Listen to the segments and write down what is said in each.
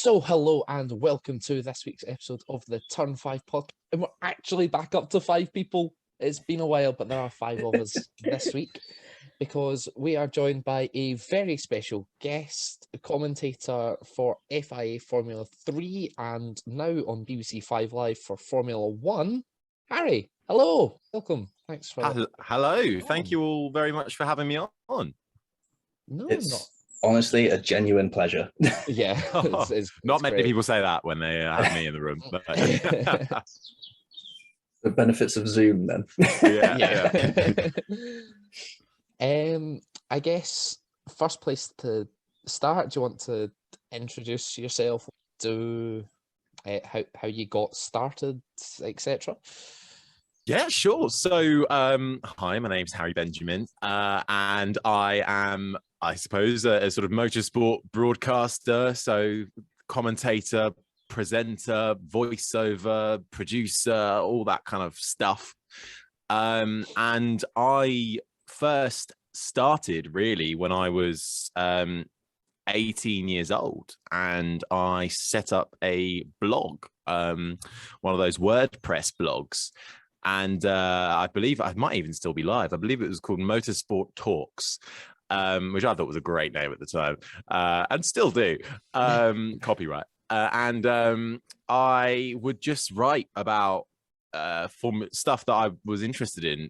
So hello and welcome to this week's episode of the Turn 5 podcast. And we're actually back up to 5 people. It's been a while, but there are 5 of us this week because we are joined by a very special guest commentator for FIA Formula 3 and now on BBC 5 Live for Formula 1. Harry, hello. Welcome. Thanks for... Hello. Thank you all very much for having me on. No, it's honestly a genuine pleasure. Yeah. It's not many great. people say that when they have me in the room. But... The benefits of Zoom then. Yeah. I guess first place to start, do you want to introduce yourself, how you got started, etc.? Yeah, sure. So, hi, my name's Harry Benjamin, and I am, I suppose, a sort of motorsport broadcaster, so commentator, presenter, voiceover, producer, all that kind of stuff. And I first started really when I was 18 years old, and I set up a blog, one of those WordPress blogs. And I believe I might even still be live. I believe it was called Motorsport Talks, which I thought was a great name at the time, and still do. Copyright. And I would just write about stuff that I was interested in,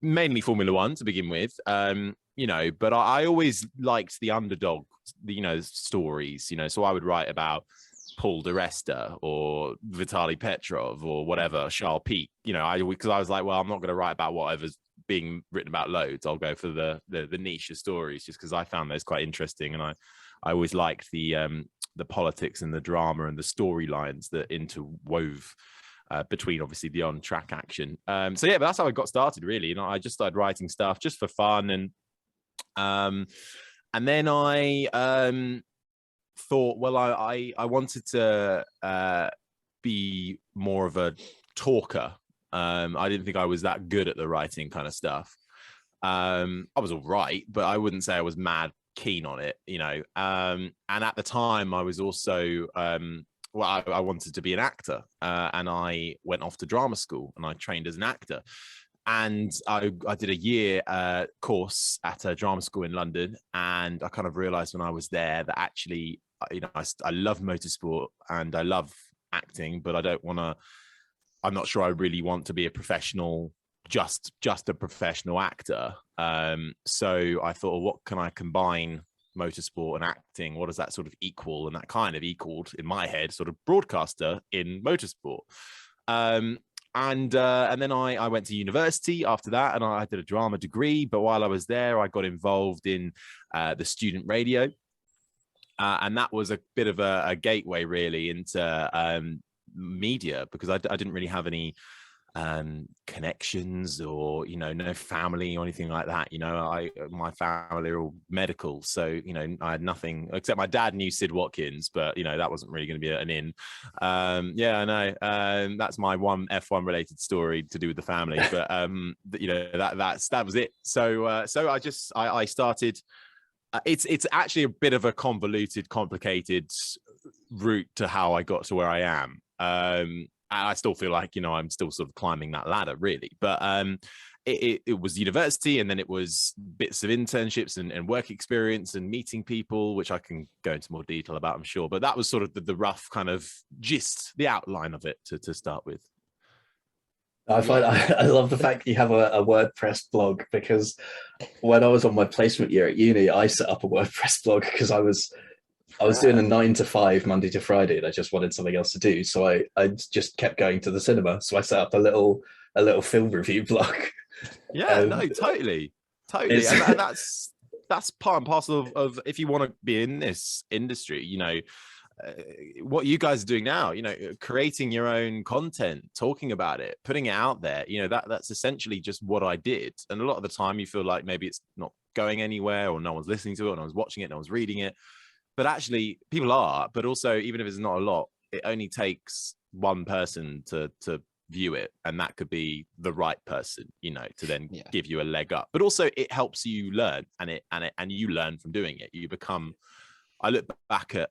mainly Formula 1 to begin with, but I always liked the underdog, stories, so I would write about Paul di Resta or Vitaly Petrov or whatever, Charles Pic, because I was like, well, I'm not going to write about whatever's being written about loads. I'll go for the niche of stories just because I found those quite interesting. And I always liked the politics and the drama and the storylines that interwove between obviously the on-track action. But that's how I got started really. I just started writing stuff just for fun. And then I thought, well, I wanted to be more of a talker. I didn't think I was that good at the writing kind of stuff. I was all right, but I wouldn't say I was mad keen on it, and at the time I was also I wanted to be an actor, and I went off to drama school and I trained as an actor. And I did a year course at a drama school in London, and I kind of realized when I was there that actually, I love motorsport and I love acting, but I'm not sure I really want to be a professional, just a professional actor. So I thought, well, what can I combine motorsport and acting? What does that sort of equal? And that kind of equaled in my head sort of broadcaster in motorsport. And then I went to university after that, and I did a drama degree. But while I was there, I got involved in the student radio. And that was a bit of a gateway really into media, because I didn't really have any connections or, no family or anything like that. My family are all medical. So, I had nothing except my dad knew Sid Watkins, but, that wasn't really going to be an in. I know. That's my one F1 related story to do with the family. But, that was it. So I started. It's actually a bit of a convoluted, complicated route to how I got to where I am. And I still feel like, I'm still sort of climbing that ladder really. But it was university, and then it was bits of internships and work experience and meeting people, which I can go into more detail about, I'm sure. But that was sort of the rough kind of gist, the outline of it to start with. I love the fact you have a WordPress blog, because when I was on my placement year at uni, I set up a WordPress blog because I was doing a 9 to 5 Monday to Friday, and I just wanted something else to do. So I just kept going to the cinema. So I set up a little film review blog. Yeah, no, totally. And that's part and parcel of if you want to be in this industry, what you guys are doing now, creating your own content, talking about it, putting it out there, that's essentially just what I did. And a lot of the time you feel like maybe it's not going anywhere, or no one's listening to it, or no one's watching it, no one's reading it. But actually people are. But also, even if it's not a lot, it only takes one person to view it, and that could be the right person, to then give you a leg up. But also it helps you learn, and you learn from doing it. You become, I look back at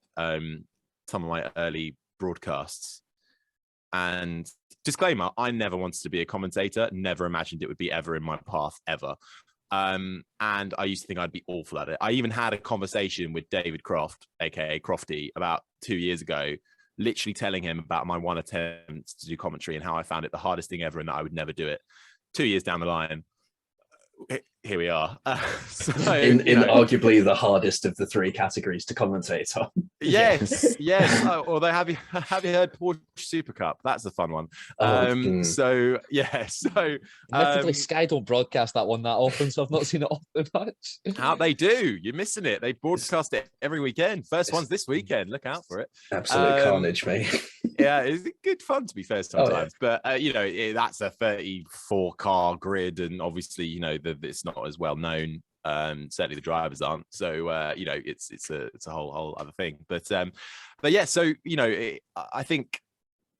some of my early broadcasts. And disclaimer, I never wanted to be a commentator, never imagined it would be ever in my path ever. And I used to think I'd be awful at it. I even had a conversation with David Croft, aka Crofty, about 2 years ago, literally telling him about my one attempt to do commentary and how I found it the hardest thing ever and that I would never do it. 2 years down the line, here we are. So, in arguably the hardest of the three categories to commentate on. Yes. Although have you heard Porsche Super Cup? That's a fun one. So admittedly, Sky don't broadcast that one that often, so I've not seen it often much. How they do? You're missing it. They broadcast it every weekend. First one's this weekend. Look out for it. Absolute carnage, mate. Yeah, it's good fun to be fair sometimes. But that's a 34 car grid, and obviously it's not as well known. Certainly the drivers aren't. So it's a whole other thing. But yeah. So I think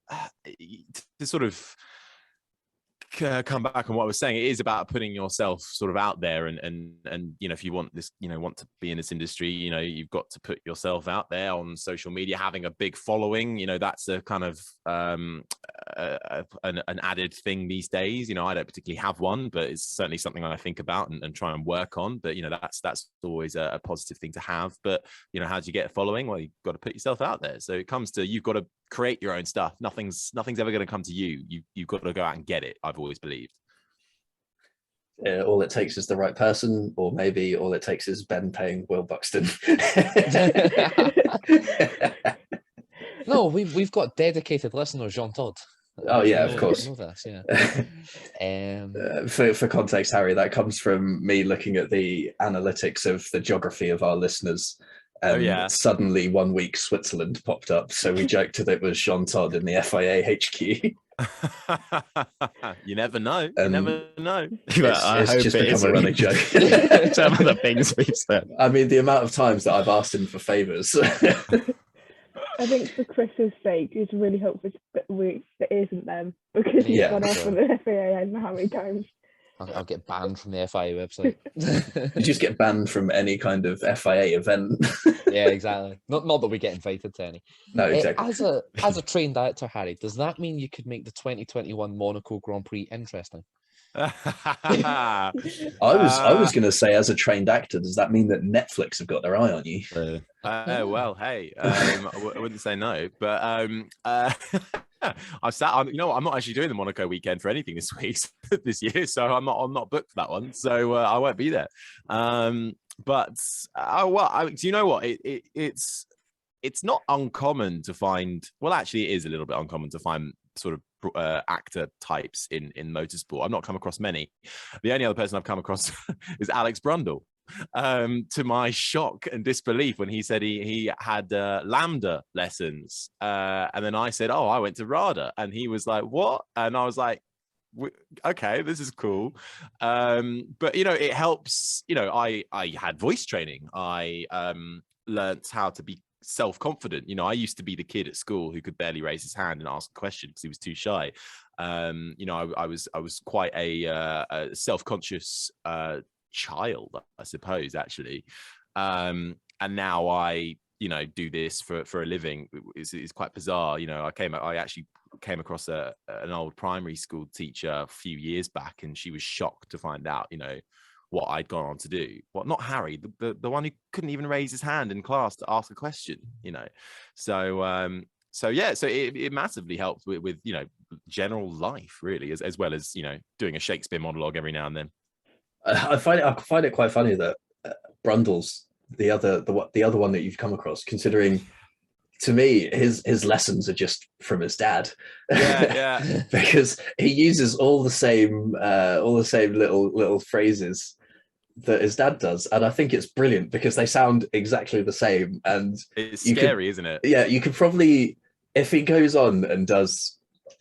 to sort of come back on what I was saying, it is about putting yourself sort of out there, and if you want this, want to be in this industry, you've got to put yourself out there on social media, having a big following. That's a kind of an added thing these days. I don't particularly have one, but it's certainly something I think about and try and work on. But that's always a positive thing to have. But how do you get a following? Well, you've got to put yourself out there. So it comes to, you've got to create your own stuff. Nothing's ever going to come to you. You've got to go out and get it. I've always believed. All it takes is the right person, or maybe all it takes is Ben paying Will Buxton. No, we've got dedicated listeners, Jean Todt. Oh yeah, of course. Know this, yeah. For context, Harry, that comes from me looking at the analytics of the geography of our listeners. Suddenly 1 week Switzerland popped up, so we joked that it was Jean Todt in the FIA HQ. You never know. It's just become a running joke. Some of the things we've said. I mean, the amount of times that I've asked him for favours. I think for Chris's sake, it's really helpful that it isn't them, because he's gone off on the FIA and how many times. I'll get banned from the FIA website. You just get banned from any kind of FIA event. Yeah, exactly. Not that we get invited to any. No, exactly. As a trained actor, Harry, does that mean you could make the 2021 Monaco Grand Prix interesting? I was going to say, as a trained actor, does that mean that Netflix have got their eye on you? Well, hey, I wouldn't say no, but I've sat on. I'm not actually doing the Monaco weekend for anything this week, this year, so I'm not booked for that one, so I won't be there. But do you know what? It's not uncommon to find. Well, actually, it is a little bit uncommon to find sort of actor types in motorsport. I've not come across many. The only other person I've come across is Alex Brundle. To my shock and disbelief, when he said he had Lambda lessons, and then I said, "Oh, I went to RADA," and he was like, "What?" And I was like, "Okay, this is cool." But it helps. I had voice training. I learnt how to be self-confident. I used to be the kid at school who could barely raise his hand and ask a question because he was too shy. I was quite a self-conscious child, I suppose, actually. And now I do this for a living. It's quite bizarre. I actually came across an old primary school teacher a few years back, and she was shocked to find out what I'd gone on to do. Well, not Harry, the one who couldn't even raise his hand in class to ask a question. So it massively helped with general life, really, as well as doing a Shakespeare monologue every now and then. I find it quite funny that Brundle's the other one that you've come across, considering, to me, his lessons are just from his dad. Yeah. Because he uses all the same little phrases that his dad does, and I think it's brilliant because they sound exactly the same. And it's scary, isn't it? Yeah, you could probably, if he goes on and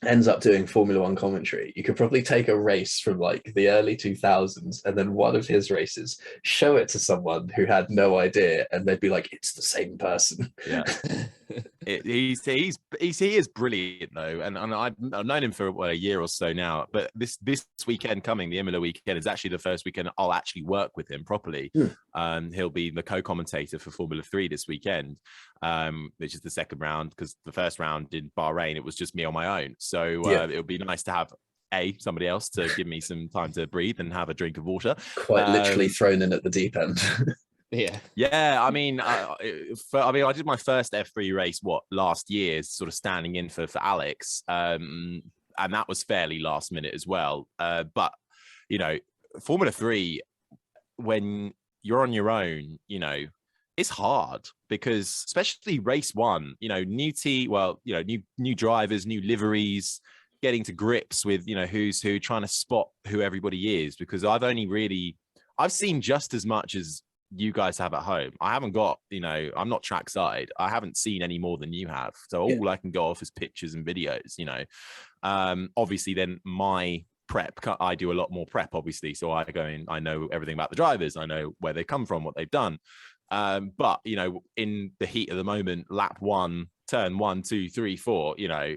ends up doing Formula One commentary, you could probably take a race from like the early 2000s and then one of his races, show it to someone who had no idea, and they'd be like, it's the same person. Yeah. He's he is brilliant though, and I've known him for a year or so now. But this weekend coming, the Imola weekend, is actually the first weekend I'll actually work with him properly. He'll be the co-commentator for Formula 3 this weekend, which is the second round, because the first round in Bahrain it was just me on my own. So it'll be nice to have somebody else to give me some time to breathe and have a drink of water. Quite literally thrown in at the deep end. Yeah. I mean, I did my first F3 race last year, sort of standing in for Alex, and that was fairly last minute as well. But you know, Formula 3, when you're on your own, you know, it's hard, because especially race one, you know, new drivers, new liveries, getting to grips with, you know, who's who, trying to spot who everybody is, because I've seen just as much as you guys have at home. I haven't got, you know, I'm not trackside. I haven't seen any more than you have. So all I can go off is pictures and videos, you know. Obviously then my prep, I do a lot more prep, obviously. So I go in, I know everything about the drivers. I know where they come from, what they've done. But, you know, in the heat of the moment, lap 1, turn 1, 2, 3, 4, you know,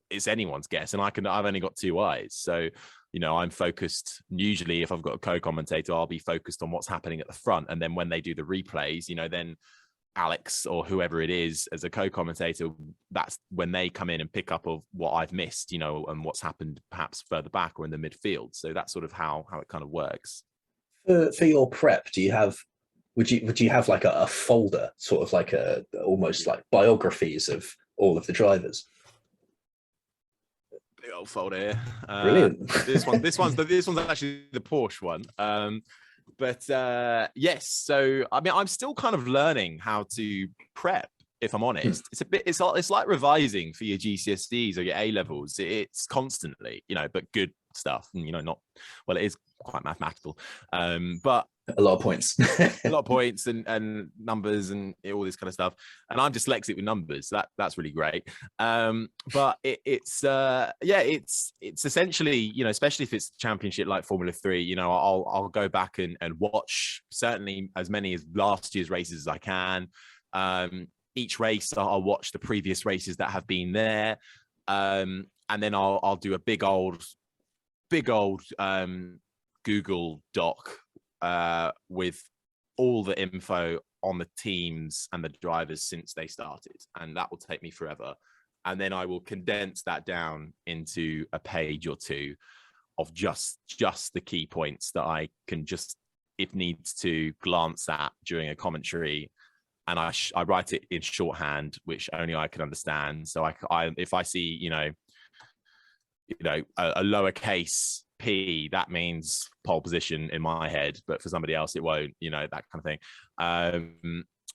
it's anyone's guess. And I've only got 2 eyes. So, you know, I'm focused. Usually if I've got a co-commentator, I'll be focused on what's happening at the front. And then when they do the replays, you know, then Alex or whoever it is as a co-commentator, that's when they come in and pick up of what I've missed, you know, and what's happened perhaps further back or in the midfield. So that's sort of how it kind of works. For your prep, would you have like a folder, sort of like almost like biographies of all of the drivers? Big old folder here. Brilliant. This one's actually the Porsche one. But yes, so I mean, I'm still kind of learning how to prep, if I'm honest. It's like revising for your GCSEs or your A levels. It's constantly, you know, but good stuff. And, you know, it is quite mathematical, but a lot of points. A lot of points and numbers and all this kind of stuff. And I'm dyslexic with numbers, so that's really great. But it's essentially, you know, especially if it's championship like Formula 3, you know, I'll go back and watch certainly as many as last year's races as I can. Each race I'll watch the previous races that have been there, and then I'll do a big old Google Doc with all the info on the teams and the drivers since they started, and that will take me forever. And then I will condense that down into a page or two of just the key points that I can just, if needs to, glance at during a commentary. And I write it in shorthand, which only I can understand. So I if I see, you know, a lowercase P, that means pole position in my head, but for somebody else it won't, you know, that kind of thing.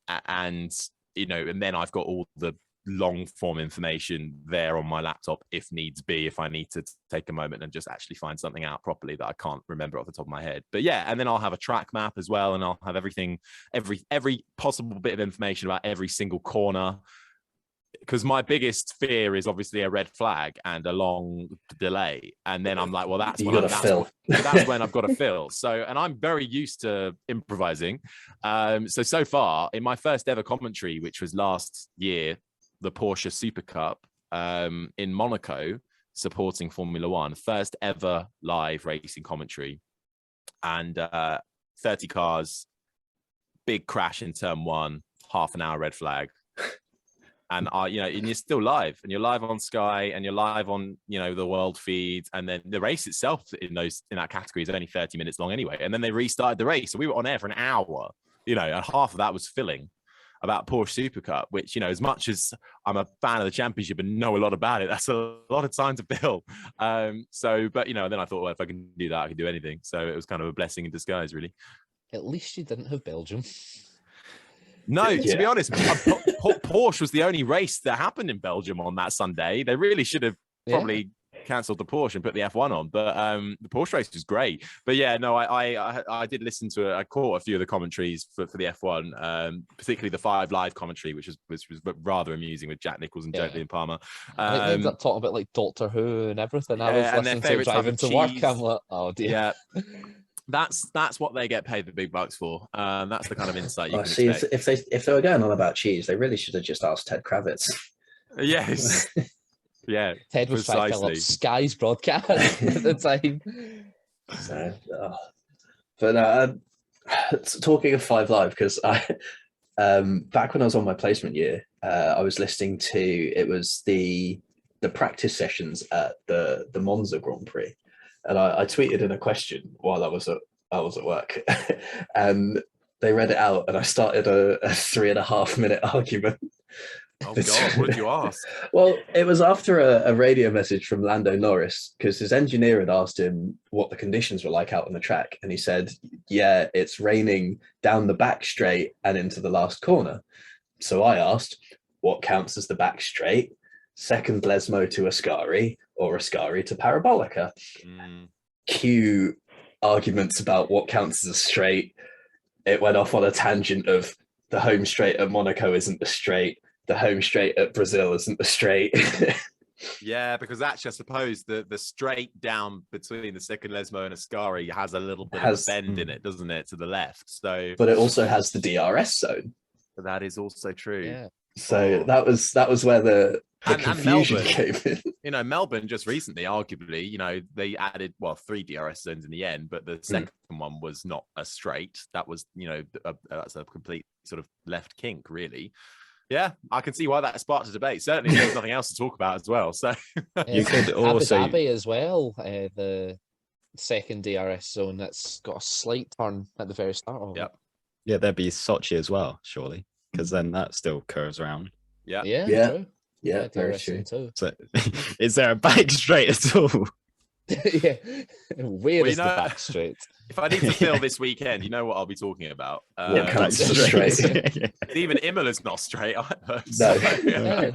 And you know, and then I've got all the long form information there on my laptop if needs be, if I need to take a moment and just actually find something out properly that I can't remember off the top of my head. But yeah, and then I'll have a track map as well, and I'll have everything, every possible bit of information about every single corner, because my biggest fear is obviously a red flag and a long delay. And then I'm like, well, that's when I've got to fill. So, and I'm very used to improvising. So far in my first ever commentary, which was last year, the Porsche Super Cup in Monaco, supporting Formula 1, first ever live racing commentary, and 30 cars, big crash in turn 1, half an hour red flag. And you know, and you're still live, and you're live on Sky, and you're live on, you know, the world feed, and then the race itself in that category is only 30 minutes long anyway. And then they restarted the race, so we were on air for an hour, you know, and half of that was filling about Porsche Super Cup, which, you know, as much as I'm a fan of the championship and know a lot about it, that's a lot of time to fill. So, but you know, then I thought, well, if I can do that, I can do anything. So it was kind of a blessing in disguise, really. At least you didn't have Belgium. No, to be honest, Porsche was the only race that happened in Belgium on that Sunday. They really should have probably cancelled the Porsche and put the F1 on, but the Porsche race was great. But yeah, no, I did listen to it. I caught a few of the commentaries for the F1, particularly the 5 Live commentary, which was rather amusing with Jack Nicholls and Jodie Palmer. I think they ended up talking about like Doctor Who and everything. I was listening to it driving to work. I'm like, oh dear. Yeah. That's what they get paid the big bucks for. That's the kind of insight you can see. expect. If they were going on about cheese, they really should have just asked Ted Kravitz. Yes. Yeah. Ted was trying to fill up Precisely. Sky's broadcast at the time. So, but talking of Five Live, because I back when I was on my placement year, I was listening to it was the practice sessions at the Monza Grand Prix, and I tweeted in a question while I was at work, and they read it out, and I started a 3.5 minute argument. Oh God, what did you ask? Well, it was after a radio message from Lando Norris, because his engineer had asked him what the conditions were like out on the track, and he said, yeah, it's raining down the back straight and into the last corner. So I asked, what counts as the back straight? Second Lesmo to Ascari or Ascari to Parabolica? Cue arguments about what counts as a straight. It went off on a tangent of the home straight at Monaco isn't the straight. The home straight at Brazil isn't the straight. Yeah, because actually, I suppose the straight down between the second Lesmo and Ascari has a little bit of a bend in it, doesn't it, to the left? So, but it also has the DRS zone. That is also true. Yeah. So that was where the confusion came in. You know, Melbourne just recently, arguably, you know, they added 3 DRS zones in the end, but the second one was not a straight. That was, you know, that's a complete sort of left kink, really. Yeah, I can see why that sparked a debate. Certainly, there's nothing else to talk about as well. So you could also Abu Dhabi as well. The second DRS zone that's got a slight turn at the very start of it. Yeah, there'd be Sochi as well, surely, because then that still curves around. Yeah, true. Yeah, very true. Too. So, is there a back straight at all? Yeah, where is the back straight? If I need to fill this weekend, you know what I'll be talking about. What counts as straight? Even Imola's not straight either. No.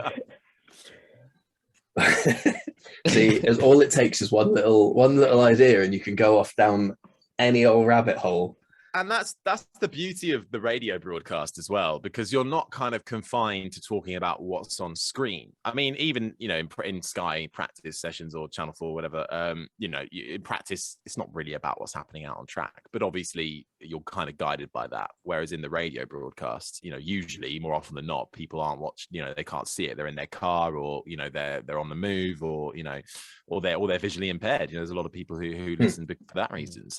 See, all it takes is one little idea, and you can go off down any old rabbit hole. And that's the beauty of the radio broadcast as well, because you're not kind of confined to talking about what's on screen. I mean, even, you know, in Sky practice sessions or Channel 4, whatever, you know, in practice, it's not really about what's happening out on track, but obviously you're kind of guided by that. Whereas in the radio broadcast, you know, usually more often than not, people aren't watching, you know, they can't see it. They're in their car, or, you know, they're on the move, or, you know, or they're visually impaired. You know, there's a lot of people who listen for that reason.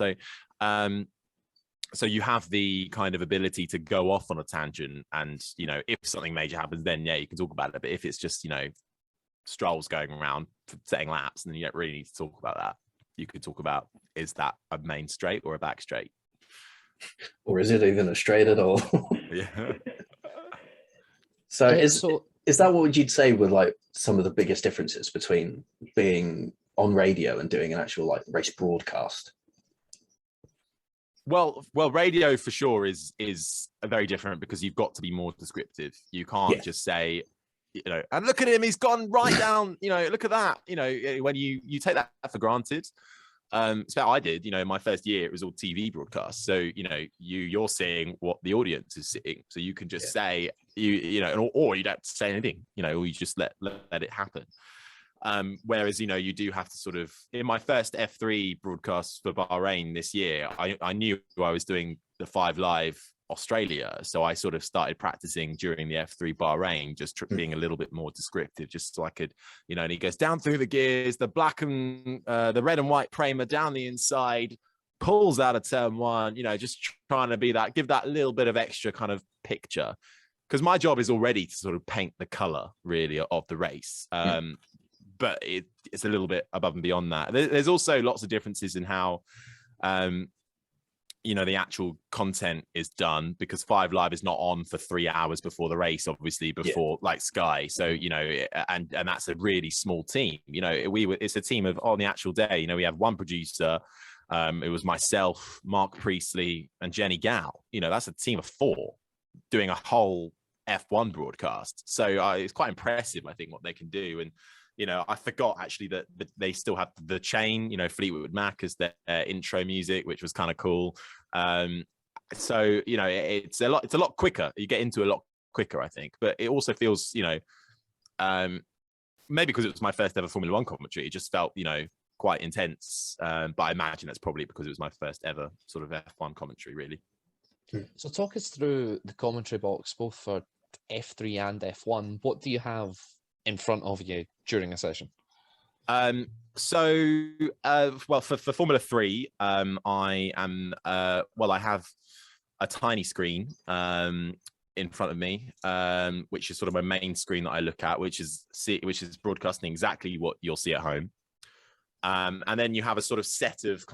So you have the kind of ability to go off on a tangent, and, you know, if something major happens, then yeah, you can talk about it. But if it's just, you know, strolls going around setting laps, then you don't really need to talk about that. You could talk about, is that a main straight or a back straight? Or is it even a straight at all? Yeah. So is that what you'd say were like some of the biggest differences between being on radio and doing an actual like race broadcast? Well, radio for sure is very different, because you've got to be more descriptive. You can't just say, you know, and look at him, he's gone right down, you know, look at that. You know, when you take that for granted. It's what I did, you know, in my first year, it was all TV broadcast. So, you know, you're seeing what the audience is seeing. So you can just say, you know, or you don't say anything, you know, or you just let it happen. Whereas, you know, you do have to sort of, in my first F3 broadcast for Bahrain this year, I knew I was doing the 5 Live Australia. So I sort of started practicing during the F3 Bahrain, just being a little bit more descriptive, just so I could, you know, and he goes down through the gears, the black and the red and white Prema down the inside, pulls out of turn 1, you know, just trying to be that, give that little bit of extra kind of picture. Because my job is already to sort of paint the color really of the race. But it's a little bit above and beyond that. There's also lots of differences in how, you know, the actual content is done, because 5 Live is not on for 3 hours before the race, obviously, before like Sky. So, you know, and that's a really small team. You know, it's a team of, on the actual day, you know, we have one producer. It was myself, Mark Priestley, and Jenny Gow. You know, that's a team of 4 doing a whole F1 broadcast. So it's quite impressive, I think, what they can do. And, you know, I forgot actually that they still have the chain, you know, Fleetwood Mac as their intro music, which was kind of cool. So, you know, it's a lot quicker. You get into a lot quicker, I think. But it also feels, you know, maybe because it was my first ever Formula One commentary, it just felt, you know, quite intense. But I imagine that's probably because it was my first ever sort of F1 commentary, really. So talk us through the commentary box, both for F3 and F1. What do you have in front of you during a session? Well, for Formula 3, I am I have a tiny screen in front of me, which is sort of my main screen that I look at, which is broadcasting exactly what you'll see at home. And then you have a sort of set of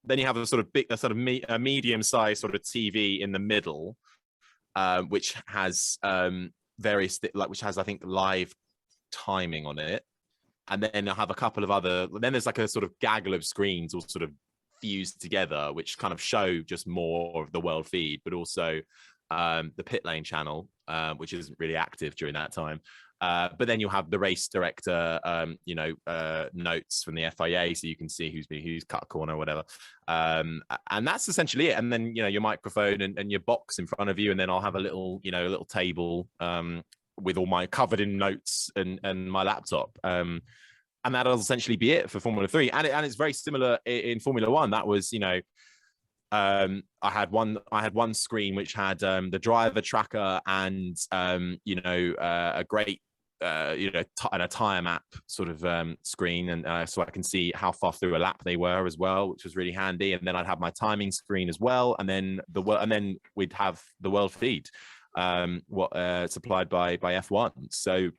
then you have a medium-sized sort of TV in the middle, which has which has, I think, live timing on it. And then I have a couple of then there's like a sort of gaggle of screens all sort of fused together, which kind of show just more of the world feed, but also the pit lane channel, which isn't really active during that time. But then you'll have the race director, notes from the FIA, so you can see who's cut a corner or whatever. And that's essentially it. And then, your microphone and your box in front of you. And then I'll have a little table with all my covered in notes and my laptop. And that'll essentially be it for Formula 3. And it's very similar in Formula 1. That was, I had one screen which had the driver tracker and a great and a tire map sort of screen, and so I can see how far through a lap they were as well, which was really handy. And then I'd have my timing screen as well, and then we'd have the world feed supplied by F1, so,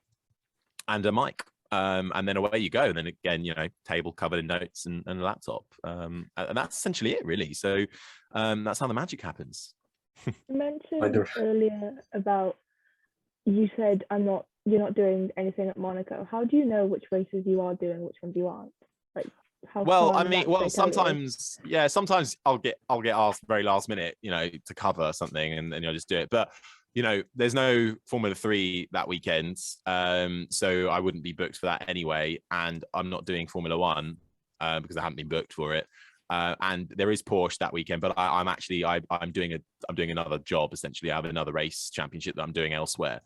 and a mic. And then away you go. And then again, table covered in notes and a laptop. And that's essentially it, really. So that's how the magic happens. You mentioned earlier about, you said you're not doing anything at Monaco. How do you know which races you are doing, which ones you aren't? Like, how? Sometimes I'll get asked very last minute, to cover something, and then I'll just do it. But there's no Formula 3 that weekend, so I wouldn't be booked for that anyway. And I'm not doing Formula 1 because I haven't been booked for it. And there is Porsche that weekend, but I'm doing another job essentially. I have another race championship that I'm doing elsewhere.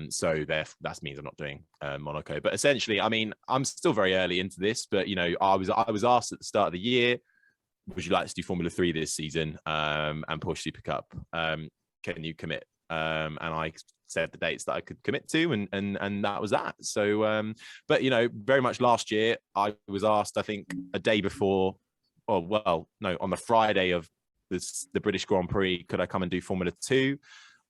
So that means I'm not doing Monaco. But essentially, I mean, I'm still very early into this. But I was asked at the start of the year, would you like to do Formula 3 this season and Porsche Super Cup? Can you commit? And I said the dates that I could commit to, and that was that. So, but very much last year, I was asked, I think, a day before, on the Friday of the British Grand Prix, could I come and do Formula 2?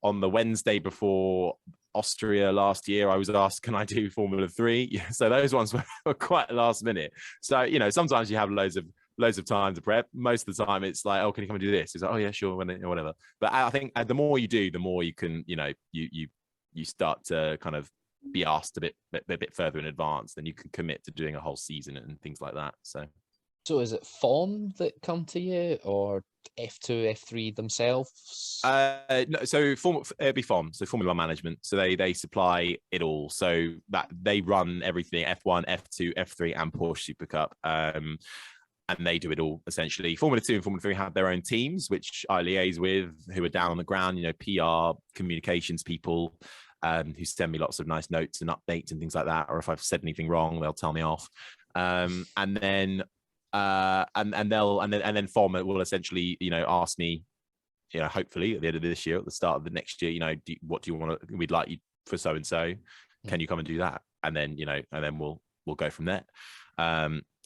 On the Wednesday before Austria last year, I was asked, can I do Formula 3? So those ones were quite last minute. So, sometimes you have loads of time to prep. Most of the time it's like, oh, can you come and do this? It's like, oh yeah, sure, whatever. But I think the more you do, the more you can, you start to kind of be asked a bit further in advance, then you can commit to doing a whole season and things like that. So is it FOM that come to you, or F2, F3 themselves? No, so it'd be FOM, so Formula One Management. So they supply it all. So that they run everything: F1, F2, F3, and Porsche Super Cup. And they do it all essentially. Formula 2 and Formula 3 have their own teams, which I liaise with, who are down on the ground. PR, communications people, who send me lots of nice notes and updates and things like that. Or if I've said anything wrong, they'll tell me off. And then FOM will essentially, ask me, hopefully at the end of this year, at the start of the next year, what do you want to? We'd like you for so and so. Can you come and do that? And then we'll go from there.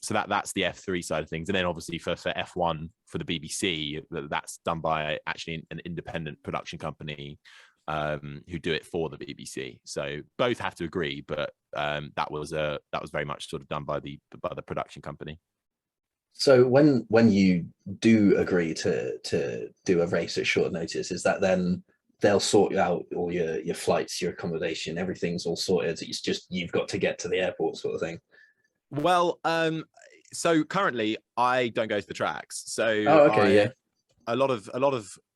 So that's the F3 side of things. And then obviously for F1 for the BBC, that's done by actually an independent production company who do it for the BBC. So both have to agree, but that was very much sort of done by the production company. So when you do agree to do a race at short notice, is that then they'll sort out all your flights, your accommodation, everything's all sorted? It's just you've got to get to the airport, sort of thing? Well, so currently I don't go to the tracks. So a lot of,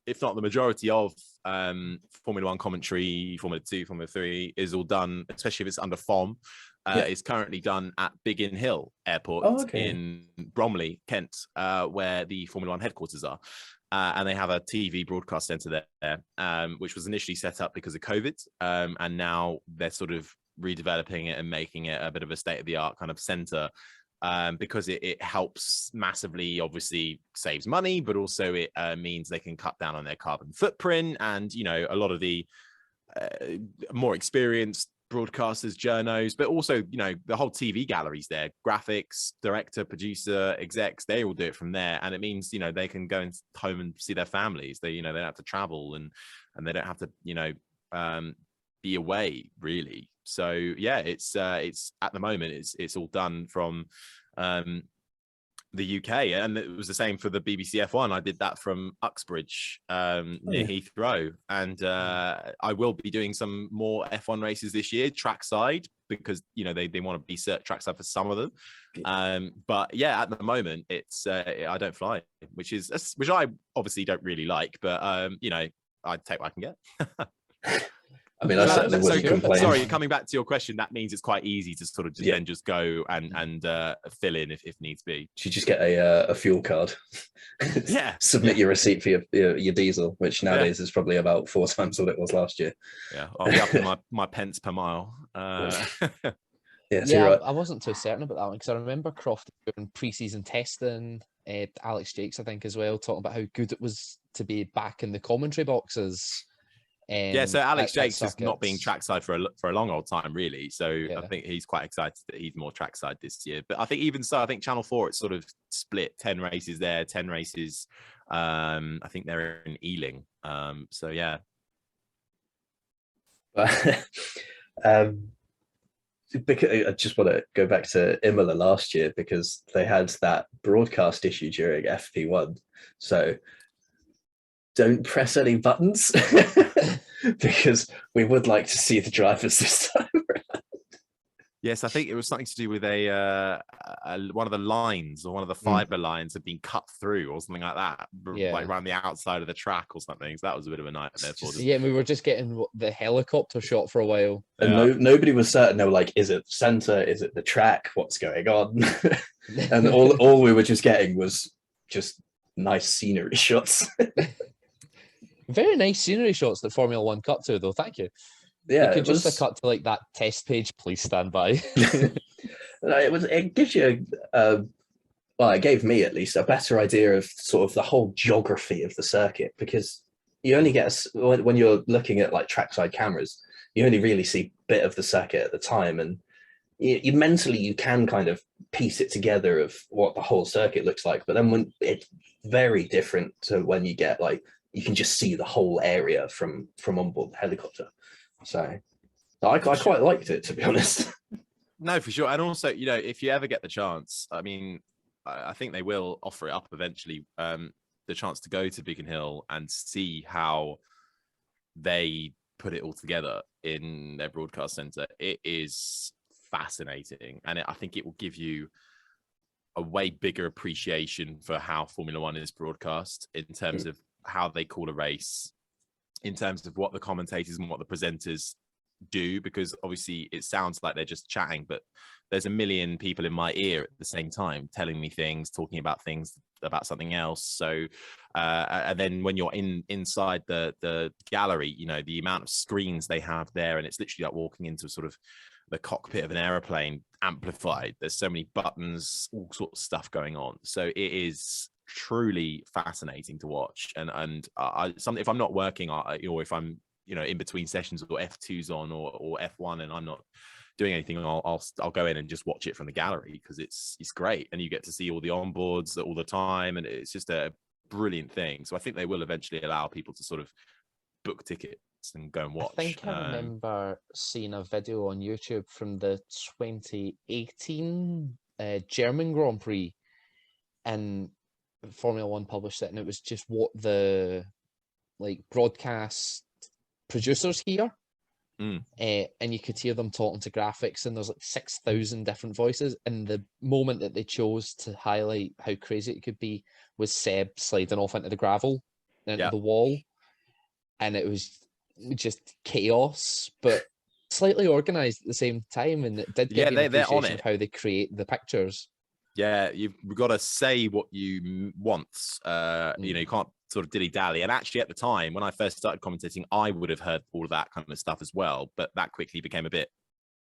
if not the majority of Formula 1 commentary, Formula 2, Formula 3 is all done, especially if it's under FOM. It's currently done at Biggin Hill Airport in Bromley, Kent, where the Formula 1 headquarters are. And they have a TV broadcast centre there, which was initially set up because of COVID. And now they're sort of redeveloping it and making it a bit of a state-of-the-art kind of centre, because it helps massively, obviously saves money, but also it means they can cut down on their carbon footprint. And, a lot of the more experienced broadcasters, journos, but also, you know, the whole TV galleries there, graphics, director, producer, execs, they all do it from there. And it means, you know, they can go home and see their families. They, you know, they don't have to travel and they don't have to, you know, be away really. So yeah, it's at the moment, it's all done from the UK, and it was the same for the BBC F1. I did that from Uxbridge near Heathrow, and I will be doing some more F1 races this year trackside, because you know they want to be trackside for some of them. But yeah, at the moment it's I don't fly, which I obviously don't really like, but you know, I take what I can get. I mean, I certainly wouldn't complain. Sorry, coming back to your question, that means it's quite easy to sort of then just go and fill in if needs be. You just get a fuel card. Submit your receipt for your diesel, which nowadays is probably about 4 times what it was last year. Yeah, I'll be up in my pence per mile. Right. I wasn't too certain about that one, because I remember Croft doing pre-season testing. Alex Jakes, I think, as well, talking about how good it was to be back in the commentary boxes. So Alex Jakes has not been trackside for a long old time, really. So I think he's quite excited that he's more trackside this year. But I think even so, I think Channel 4, it's sort of split 10 races there, 10 races. I think they're in Ealing. So yeah. Because I just want to go back to Imola last year, because they had that broadcast issue during FP1. So don't press any buttons because we would like to see the drivers this time around. Yes, I think it was something to do with one of the lines, or one of the fiber lines had been cut through or something like that, like around the outside of the track or something. So that was a bit of a nightmare for them. Yeah, we were just getting the helicopter shot for a while. And nobody was certain. They were like, is it center? Is it the track? What's going on? And all we were just getting was just nice scenery shots. Very nice scenery shots that Formula One cut to, though. Thank you. Yeah, you could just have cut to like that test page. Please stand by. It gives you well, it gave me at least a better idea of sort of the whole geography of the circuit, because you only get when you're looking at like trackside cameras, you only really see a bit of the circuit at the time, and you mentally you can kind of piece it together of what the whole circuit looks like. But then when it's very different to when you get like, you can just see the whole area from onboard the helicopter. So I quite liked it, to be honest. No, for sure. And also, you know, if you ever get the chance, I mean, I think they will offer it up eventually, the chance to go to Biggin Hill and see how they put it all together in their broadcast center. It is fascinating. And I think it will give you a way bigger appreciation for how Formula One is broadcast, in terms of how they call a race, in terms of what the commentators and what the presenters do, because obviously it sounds like they're just chatting, but there's a million people in my ear at the same time telling me things, talking about things about something else. So and then when you're inside the gallery, you know, the amount of screens they have there, and it's literally like walking into sort of the cockpit of an aeroplane amplified. There's so many buttons, all sorts of stuff going on. So it is truly fascinating to watch. And if I'm not working, or if I'm, you know, in between sessions, or F2's on, or F1, and I'm not doing anything, I'll go in and just watch it from the gallery, because it's great, and you get to see all the onboards all the time, and it's just a brilliant thing. So I think they will eventually allow people to sort of book tickets and go and watch. I think I remember seeing a video on YouTube from the 2018 German Grand Prix, and Formula One published it, and it was just what the like broadcast producers hear. And you could hear them talking to graphics, and there's like 6,000 different voices, and the moment that they chose to highlight how crazy it could be was Seb sliding off into the gravel, into the wall, and it was just chaos, but slightly organized at the same time, and it did give you an appreciation of how they create the pictures. Yeah, you've got to say what you want. You know, you can't sort of dilly-dally. And actually, at the time, when I first started commentating, I would have heard all of that kind of stuff as well. But that quickly became a bit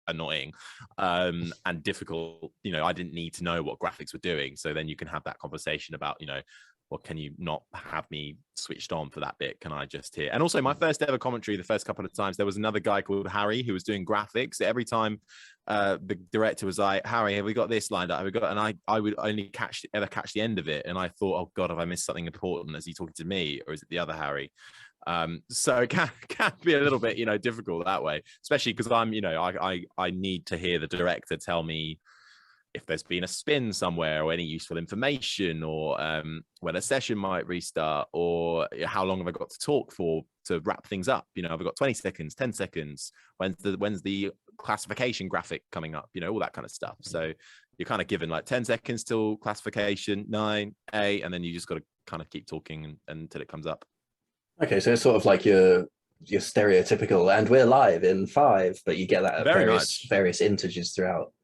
annoying and difficult. You know, I didn't need to know what graphics were doing. So then you can have that conversation about, you know, or can you not have me switched on for that bit? Can I just hear? And also my first ever commentary, the first couple of times, there was another guy called Harry who was doing graphics. Every time the director was like, Harry, have we got this lined up? Have we got? And I would only ever catch the end of it. And I thought, oh God, have I missed something important? Is he talking to me, or is it the other Harry? So it can be a little bit, difficult that way, especially because I'm, I need to hear the director tell me if there's been a spin somewhere or any useful information, or when a session might restart, or how long have I got to talk for to wrap things up? Have I got 20 seconds, 10 seconds? When's the classification graphic coming up? All that kind of stuff. So you're kind of given like 10 seconds till classification, 9, 8, and then you just got to kind of keep talking until it comes up. Okay, so it's sort of like your stereotypical, and we're live in 5, but you get that at various integers throughout.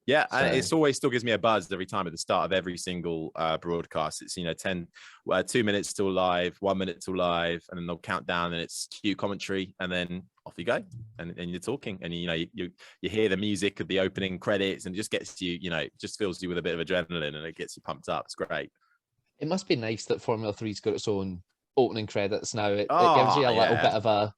Yeah, so. And it always still gives me a buzz every time at the start of every single broadcast. It's 2 minutes till live, 1 minute till live, and then they'll count down, and it's cue commentary, and then off you go, and you're talking, and you hear the music of the opening credits, and it just gets you, just fills you with a bit of adrenaline, and it gets you pumped up. It's great. It must be nice that Formula 3's got its own opening credits now. It gives you a little bit of a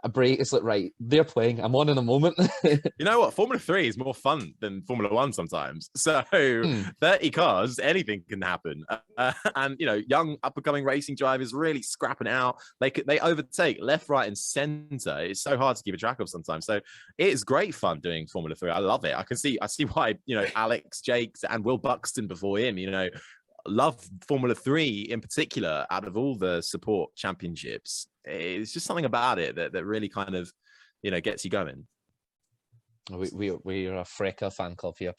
break. It's like, right, they're playing, I'm on in a moment. You know what, Formula 3 is more fun than Formula 1 sometimes. So 30 cars, anything can happen, and young up and coming racing drivers really scrapping out. They overtake left, right and center. It's so hard to keep a track of sometimes. So it is great fun doing Formula 3. I love it. I see why Alex Jakes and Will Buxton before him love Formula 3 in particular. Out of all the support championships, it's just something about it that really kind of gets you going. We are a Frecker fan club here.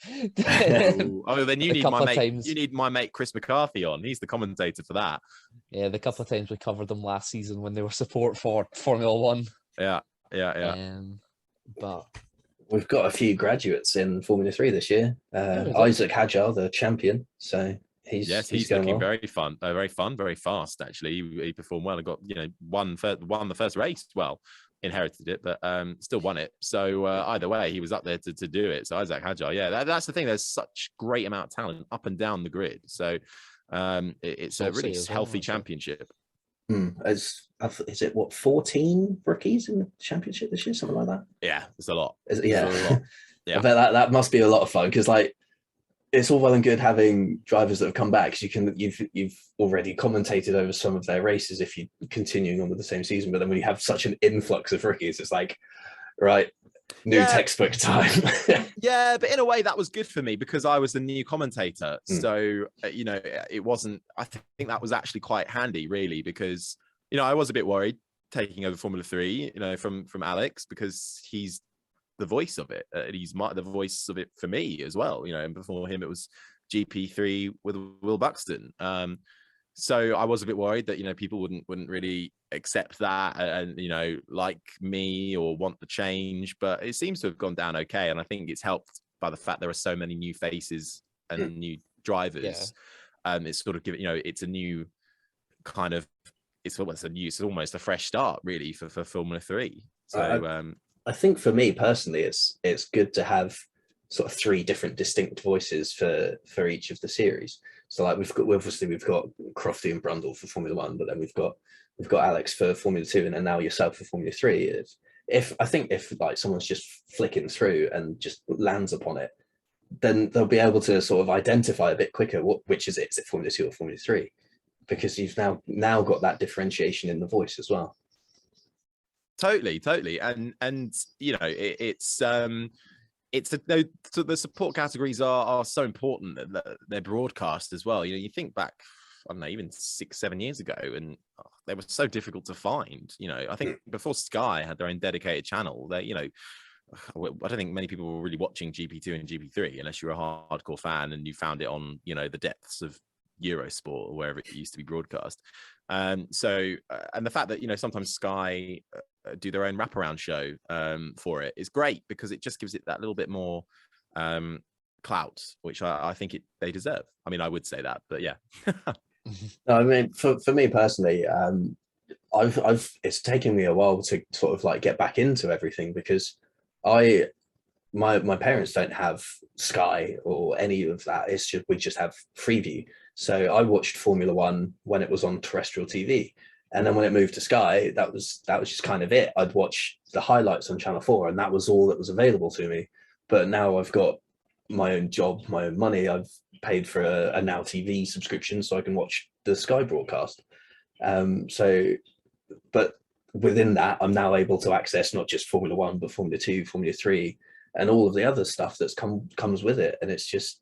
Oh, then you need my mate Chris McCarthy on. He's the commentator for that. Yeah, the couple of times we covered them last season when they were support for Formula 1. Yeah. But we've got a few graduates in Formula 3 this year. Isaac Hadjar, the champion, so he's looking well. very fun, very fast. Actually, he performed well and got won the first race. Well, inherited it, but still won it. So either way, he was up there to do it. So Isaac Hadjar, that's the thing. There's such great amount of talent up and down the grid. So it's a really healthy championship. Is it 14 rookies in the championship this year, something like that? Yeah, it's a lot. Yeah, a lot. Yeah. I bet that must be a lot of fun, because it's all well and good having drivers that have come back, because you've already commentated over some of their races if you're continuing on with the same season. But then when you have such an influx of rookies, it's like, right, new textbook time. Yeah, but in a way that was good for me because I was the new commentator. So it wasn't. I think that was actually quite handy, really, because I was a bit worried taking over Formula 3, from Alex, because he's the voice of it. He's the voice of it for me as well, and before him it was GP3 with Will Buxton. So I was a bit worried that people wouldn't really accept that and like me or want the change, but it seems to have gone down okay, and I think it's helped by the fact there are so many new faces and new drivers. It's sort of given it's a new kind of it's almost a fresh start really for Formula 3. So I think for me personally, it's good to have sort of 3 different distinct voices for each of the series. So like we've got Crofty and Brundle for Formula 1, but then we've got Alex for Formula 2, and then now yourself for Formula 3. If like someone's just flicking through and just lands upon it, then they'll be able to sort of identify a bit quicker which is it? Is it Formula 2 or Formula 3? Because you've now got that differentiation in the voice as well. Totally, and the support categories are so important that they're broadcast as well. You think back, I don't know, even 6-7 years ago, and they were so difficult to find. I think before Sky had their own dedicated channel, I don't think many people were really watching GP2 and GP3 unless you're a hardcore fan and you found it on the depths of Eurosport or wherever it used to be broadcast. And the fact that sometimes Sky do their own wraparound show for it is great, because it just gives it that little bit more clout, which I think they deserve. I mean, I would say that, but yeah. No, I mean, for me personally, it's taken me a while to sort of like get back into everything, because my parents don't have Sky or any of that. It's just we just have Freeview. So I watched Formula One when it was on terrestrial TV. And then when it moved to Sky, that was just kind of it. I'd watch the highlights on Channel 4, and that was all that was available to me. But now I've got my own job, my own money. I've paid for a Now TV subscription so I can watch the Sky broadcast. But within that, I'm now able to access not just Formula One, but Formula 2, Formula 3, and all of the other stuff that's comes with it. And it's just,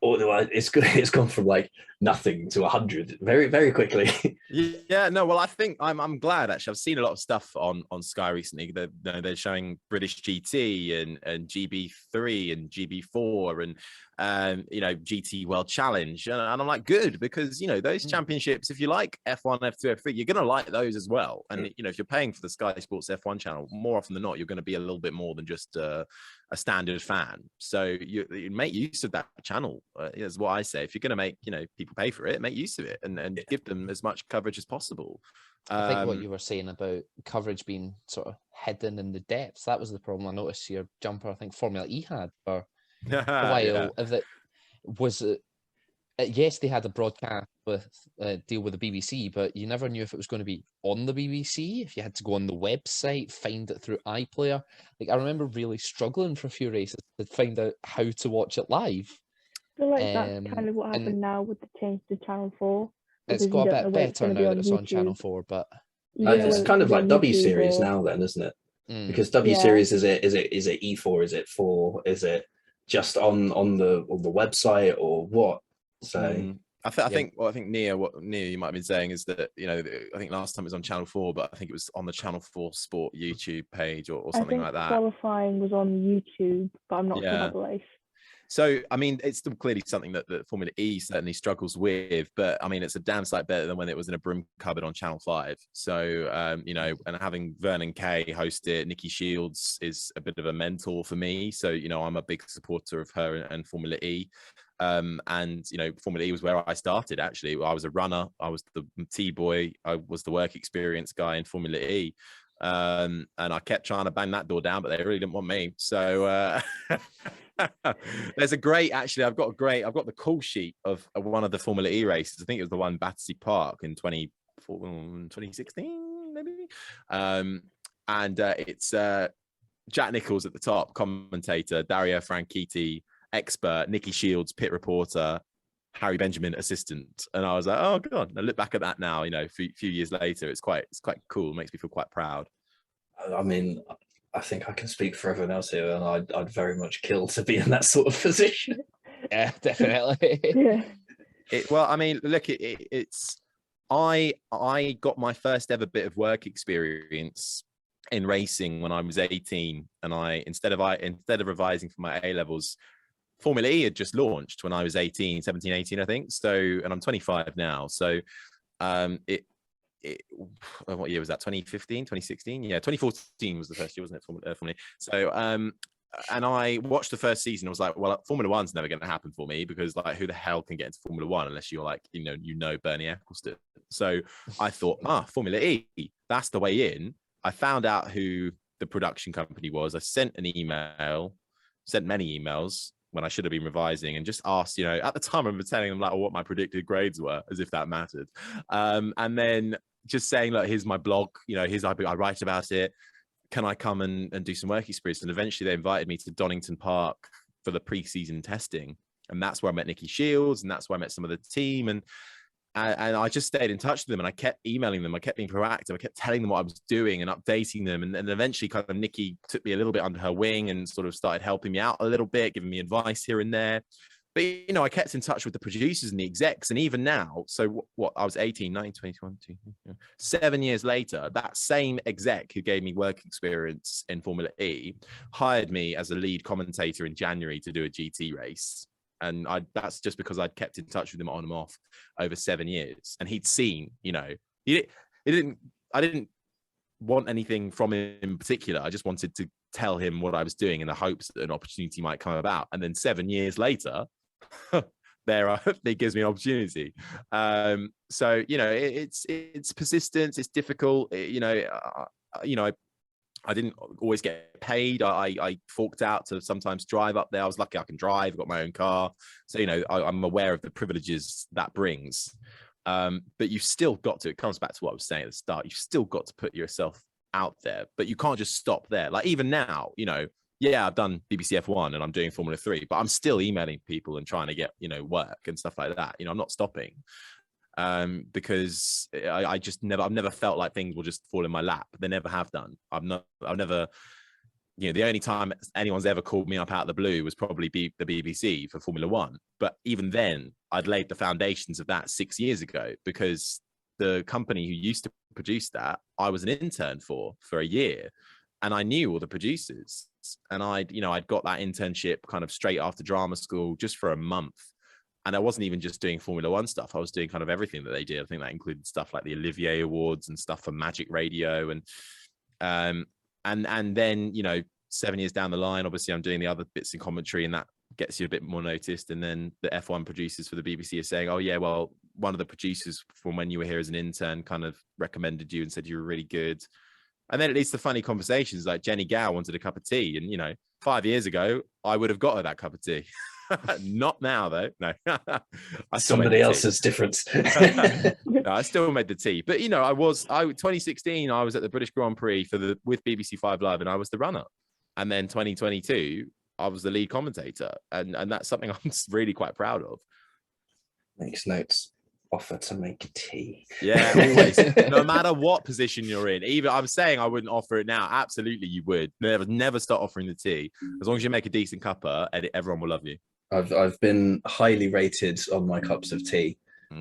it's good. It's gone from like nothing to 100 very, very quickly. Yeah, no, well, I think I'm glad actually. I've seen a lot of stuff on Sky recently. They're showing British GT and GB3 and GB4 and GT World Challenge, and I'm like, good, because those championships, if you like F1, F2, F3, you're gonna like those as well. And if you're paying for the Sky Sports F1 channel, more often than not, you're going to be a little bit more than just a standard fan. So you make use of that channel, is what I say. If you're going to make people pay for it, make use of it and give them as much coverage as possible. I think what you were saying about coverage being sort of hidden in the depths, that was the problem. I noticed your jumper, I think Formula E had for a while. Yeah. If it was, yes, they had a broadcast with deal with the BBC, but you never knew if it was going to be on the BBC. If you had to go on the website, find it through iPlayer. Like, I remember really struggling for a few races to find out how to watch it live. I feel like that's kind of what happened now with the change to Channel 4. It's got a bit better now that it's on Channel 4, but it's kind of like W Series now, then, isn't it? Because W Series is it E4? Is it 4? Is it just on the website or what? So I think Nia, what you might have been saying is that I think last time it was on Channel 4, but I think it was on the Channel 4 Sport YouTube page or something like that. Qualifying was on YouTube, but I'm not sure about the race. So, I mean, it's still clearly something that Formula E certainly struggles with, but I mean, it's a damn sight better than when it was in a broom cupboard on Channel 5. So, and having Vernon Kay host it, Nikki Shields is a bit of a mentor for me. So, I'm a big supporter of her and Formula E. Formula E was where I started, actually. I was a runner. I was the T-boy. I was the work experience guy in Formula E. And I kept trying to bang that door down, but they really didn't want me. So there's I've got the call sheet of one of the Formula E races. I think it was the one Battersea Park in 2016, maybe. It's Jack Nicholls at the top, commentator, Dario Franchitti, expert, Nikki Shields, pit reporter, Harry Benjamin, assistant. And I was like, oh god. I look back at that now, a few years later. It's quite cool. It makes me feel quite proud. I mean, I think I can speak for everyone else here, and I'd very much kill to be in that sort of position. Yeah, definitely. Well, I mean, look, I got my first ever bit of work experience in racing when I was 18, and instead of revising for my A levels, Formula E had just launched when I was 17, 18, I think. So, and I'm 25 now. So, what year was that? 2015, 2016? Yeah, 2014 was the first year, wasn't it? Formula E. So, and I watched the first season. I was like, well, Formula One's never going to happen for me, because like, who the hell can get into Formula One unless you're like, Bernie Eccleston. So I thought, Formula E, that's the way in. I found out who the production company was. I sent many emails when I should have been revising, and just asked, at the time I remember telling them like what my predicted grades were, as if that mattered. And then just saying, look, here's my blog, I write about it. Can I come and do some work experience? And eventually they invited me to Donington Park for the pre-season testing. And that's where I met Nikki Shields, and that's where I met some of the team. And I just stayed in touch with them, and I kept emailing them. I kept being proactive. I kept telling them what I was doing and updating them. And eventually kind of Nikki took me a little bit under her wing and sort of started helping me out a little bit, giving me advice here and there. But, I kept in touch with the producers and the execs. And even now, so what I was 18, 19, 20, 22, 7 years later, that same exec who gave me work experience in Formula E hired me as a lead commentator in January to do a GT race. And that's just because I'd kept in touch with him on and off over 7 years. And he'd seen, I didn't want anything from him in particular. I just wanted to tell him what I was doing in the hopes that an opportunity might come about. And then 7 years later, it gives me an opportunity. So, it's persistence. It's difficult. I didn't always get paid. I forked out to sometimes drive up there. I was lucky I can drive, got my own car. So, you know, I'm aware of the privileges that brings. But you've still got to, it comes back to what I was saying at the start, you've still got to put yourself out there, but you can't just stop there. Like even now, you know, yeah, I've done BBC F1 and I'm doing Formula 3, but I'm still emailing people and trying to get, you know, work and stuff like that. You know, I'm not stopping. Because I've never felt like things will just fall in my lap. They never have done. I've never, you know, the only time anyone's ever called me up out of the blue was probably the BBC for Formula 1. But even then, I'd laid the foundations of that 6 years ago, because the company who used to produce that, I was an intern for a year, and I knew all the producers, and I'd got that internship kind of straight after drama school just for a month. And I wasn't even just doing Formula 1 stuff. I was doing kind of everything that they did. I think that included stuff like the Olivier Awards and stuff for Magic Radio. And then, you know, 7 years down the line, obviously I'm doing the other bits in commentary, and that gets you a bit more noticed. And then the F1 producers for the BBC are saying, oh yeah, well, one of the producers from when you were here as an intern kind of recommended you and said you were really good. And then it leads to funny conversations like Jenny Gow wanted a cup of tea. And, you know, 5 years ago, I would have got her that cup of tea. Not now, though. No, Somebody else's difference. No, I still made the tea. But, you know, 2016, I was at the British Grand Prix with BBC 5 Live, and I was the runner. And then 2022, I was the lead commentator. And that's something I'm really quite proud of. Makes notes. Offer to make tea. Yeah, always. No matter what position you're in. Even I'm saying I wouldn't offer it now. Absolutely, you would. Never start offering the tea. As long as you make a decent cuppa, everyone will love you. I've been highly rated on my cups of tea,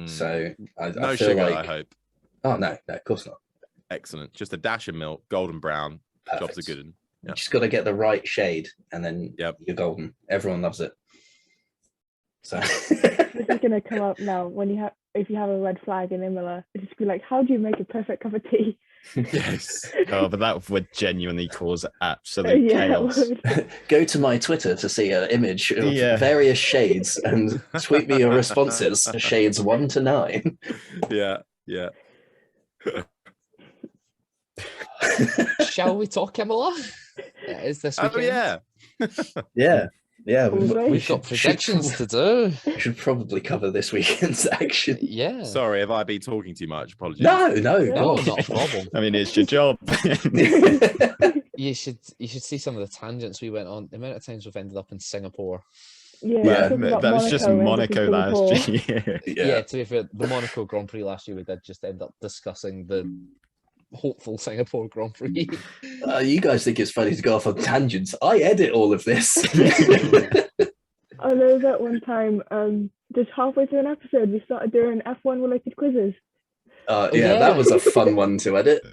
so I no feel sugar, like... I hope. Oh no, of course not. Excellent. Just a dash of milk, golden brown. Perfect. Jobs are good. Yeah. You just got to get the right shade, and then you're golden. Everyone loves it. So this is gonna come up now if you have a red flag in Imola. It's just be like, how do you make a perfect cup of tea? Yes. Oh, but that would genuinely cause absolute chaos. Go to my Twitter to see an image of various shades and tweet me your responses, shades 1 to 9. Yeah. Shall we talk, Imola? Is this weekend? Oh, yeah. Yeah, we've got predictions to do. We should probably cover this weekend's action. Yeah. Sorry, have I been talking too much? Apologies. No, not a problem. I mean, it's your job. You should see some of the tangents we went on. The amount of times we've ended up in Singapore. Yeah, that was just Monaco last year. Yeah, to be fair, the Monaco Grand Prix last year, we did just end up discussing the hopeful Singapore Grand Prix. You guys think it's funny to go off on tangents. I edit all of this. I know that one time, just halfway through an episode, we started doing F1 related quizzes. Yeah, that was a fun one to edit.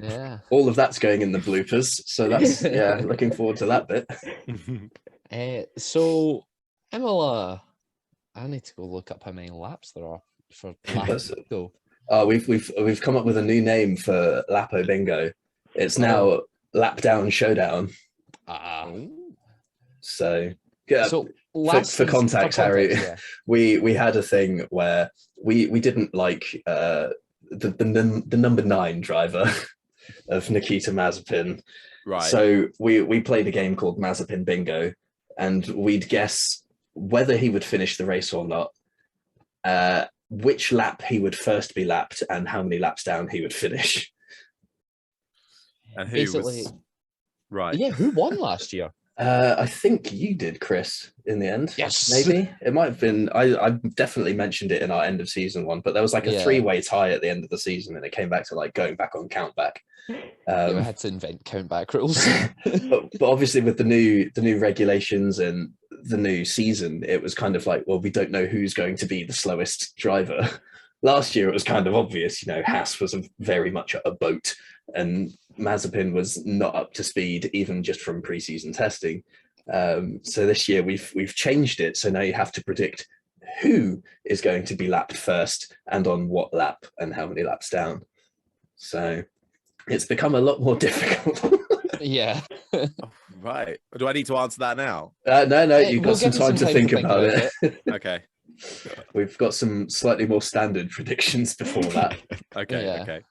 Yeah. All of that's going in the bloopers. So that's, looking forward to that bit. So, Imola, I need to go look up how many laps there are for laps. We've come up with a new name for Lapo Bingo. It's now Lap Down Showdown. So for context, Harry, we had a thing where we didn't like the number 9 driver of Nikita Mazepin. Right. So we played a game called Mazepin Bingo, and we'd guess whether he would finish the race or not, which lap he would first be lapped, and how many laps down he would finish. And who right? Yeah, who won last year? I think you did, Chris, in the end. Yes. Maybe. It might have been. I definitely mentioned it in our end of season one, but there was like a 3-way tie at the end of the season, and it came back to like going back on countback. We had to invent countback rules. but obviously with the new regulations and the new season, it was kind of like, well, we don't know who's going to be the slowest driver. Last year, it was kind of obvious, Haas was very much a boat, and Mazepin was not up to speed, even just from preseason testing. So this year, we've changed it. So now you have to predict who is going to be lapped first and on what lap and how many laps down. So it's become a lot more difficult. Yeah. Right. Do I need to answer that now? No, you've got some time to think about it. Okay. We've got some slightly more standard predictions before that. Okay.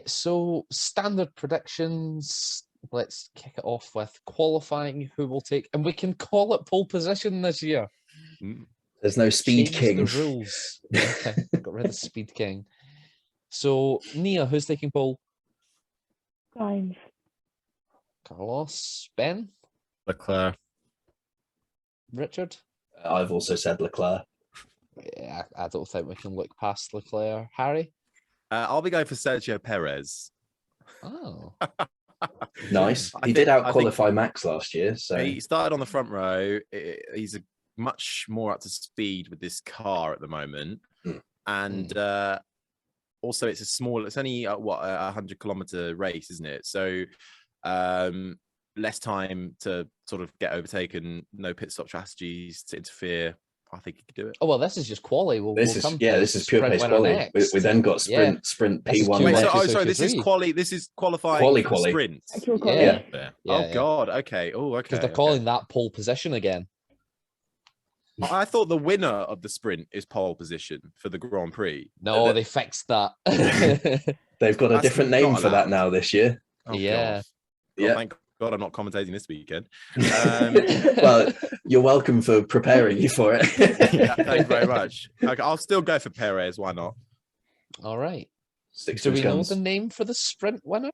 So standard predictions. Let's kick it off with qualifying. Who will take, and we can call it pole position this year. There's no Speed Change King. the rules. Yeah, got rid of Speed King. So Nia, who's taking pole? Sainz. Carlos, Ben, Leclerc. Richard. I've also said Leclerc. Yeah, I don't think we can look past Leclerc. Harry. I'll be going for Sergio Perez. Oh, Nice. I He think- did I think- qualify Max last year, so He started on the front row. He's much more up to speed with this car at the moment, and also it's only a 100-kilometer race, isn't it? So less time to sort of get overtaken, no pit stop strategies to interfere. I think he could do it. oh well, this is just quali. this is pure pace quali. We then got sprint This is P1. Q1. next. Sorry, this is Q3. This is qualifying Quali. for the sprint. Actual quality. Yeah. Yeah. Oh God. Okay. Oh, okay. Because they're okay. calling that pole position again. I thought the winner of the sprint is pole position for the Grand Prix. No, they fixed that. They've got a That's different not name for that allowed. now this year. Oh, Yeah. God. Yeah. Thank God I'm not commentating this weekend. Well, you're welcome for preparing you for it. Yeah, thank you very much. Okay, I'll still go for Perez. Why not? All right. Six Do we know guns. the name for the sprint winner?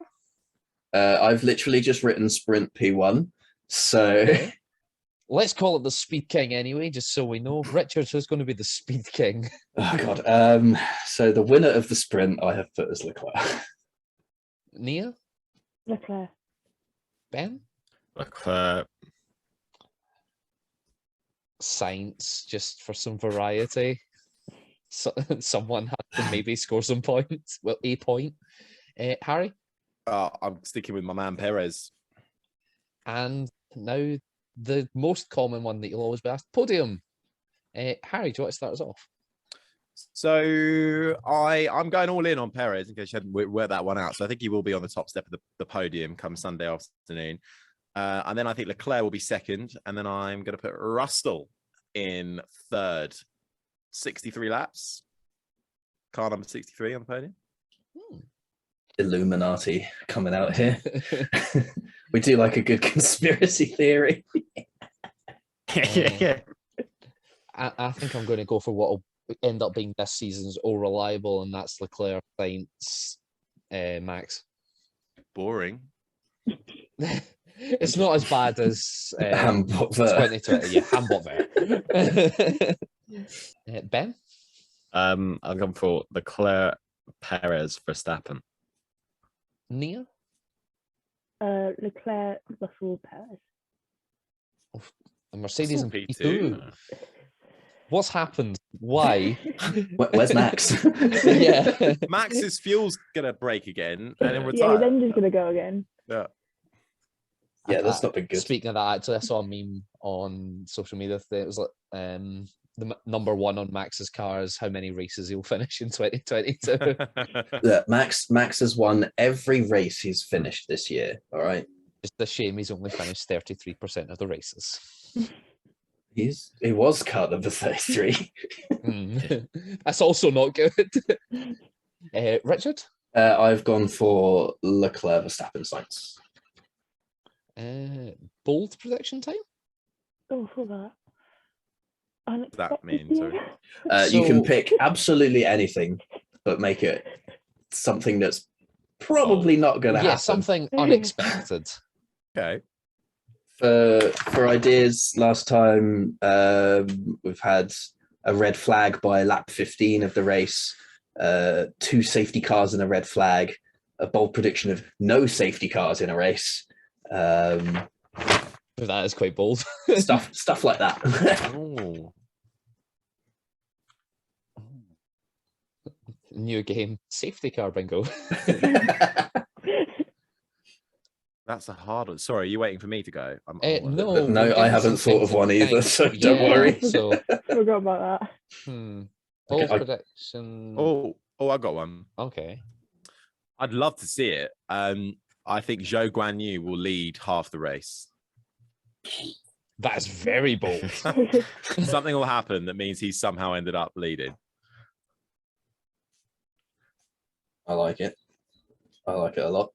I've literally just written sprint P1. So Okay. Let's call it the Speed King anyway, just so we know. Richard, who's going to be the Speed King? oh God. So the winner of the sprint I have put as Leclerc. Nia? Leclerc. Ben? Leclerc. Science, just for some variety. So, someone has to maybe score some points. Well, a point. Harry? I'm sticking with my man Perez. And now the most common one that you'll always be asked, podium. Harry, do you want to start us off? So I'm going all in on Perez in case you hadn't worked that one out. So I think he will be on the top step of the podium come Sunday afternoon. And then I think Leclerc will be second. And then I'm going to put Russell in third. 63 laps. Car number 63 on the podium. Illuminati coming out here. We do like a good conspiracy theory. Yeah. I think I'm going to go for what will end up being this season's all reliable, and that's Leclerc, Sainz, Max. Boring. It's not as bad as Hamburg. 2020. Yeah, Hamburg. Ben? I'm going for Leclerc, Perez, Verstappen. Nia? Leclerc, Russell, Perez. A Mercedes and P2. P2. What's happened? Why? Where's Max? Yeah. Max's fuel's going to break again and then Yeah, retire. he's then just gonna go again. Yeah. Yeah, that's not been good. Speaking of that, actually, I saw a meme on social media today. It was like the number one on Max's car is how many races he'll finish in 2022. Look, Max has won every race he's finished this year. All right. Just a shame he's only finished 33% of the races. He was car number 33. That's also not good. Richard? I've gone for Leclerc, Verstappen, Sainz. Bold prediction time? Oh, for that. What does that mean? Yeah. Sorry. You can So- pick absolutely anything, but make it something that's probably not going to Yeah, happen. something unexpected. Okay. For ideas, last time we've had a red flag by lap 15 of the race, 2 safety cars and a red flag, a bold prediction of no safety cars in a race, That is quite bold. stuff like that. Oh. New game, safety car bingo. That's a hard one. Sorry, are you waiting for me to go? No, No, we're I getting haven't some thought things of one in either, mind. so don't Yeah, worry. So, Forgot about that. bold I- prediction. Oh, I got one. Okay. I'd love to see it. I think Zhou Guanyu will lead half the race. That is very bold. Something will happen that means he's somehow ended up leading. I like it. I like it a lot.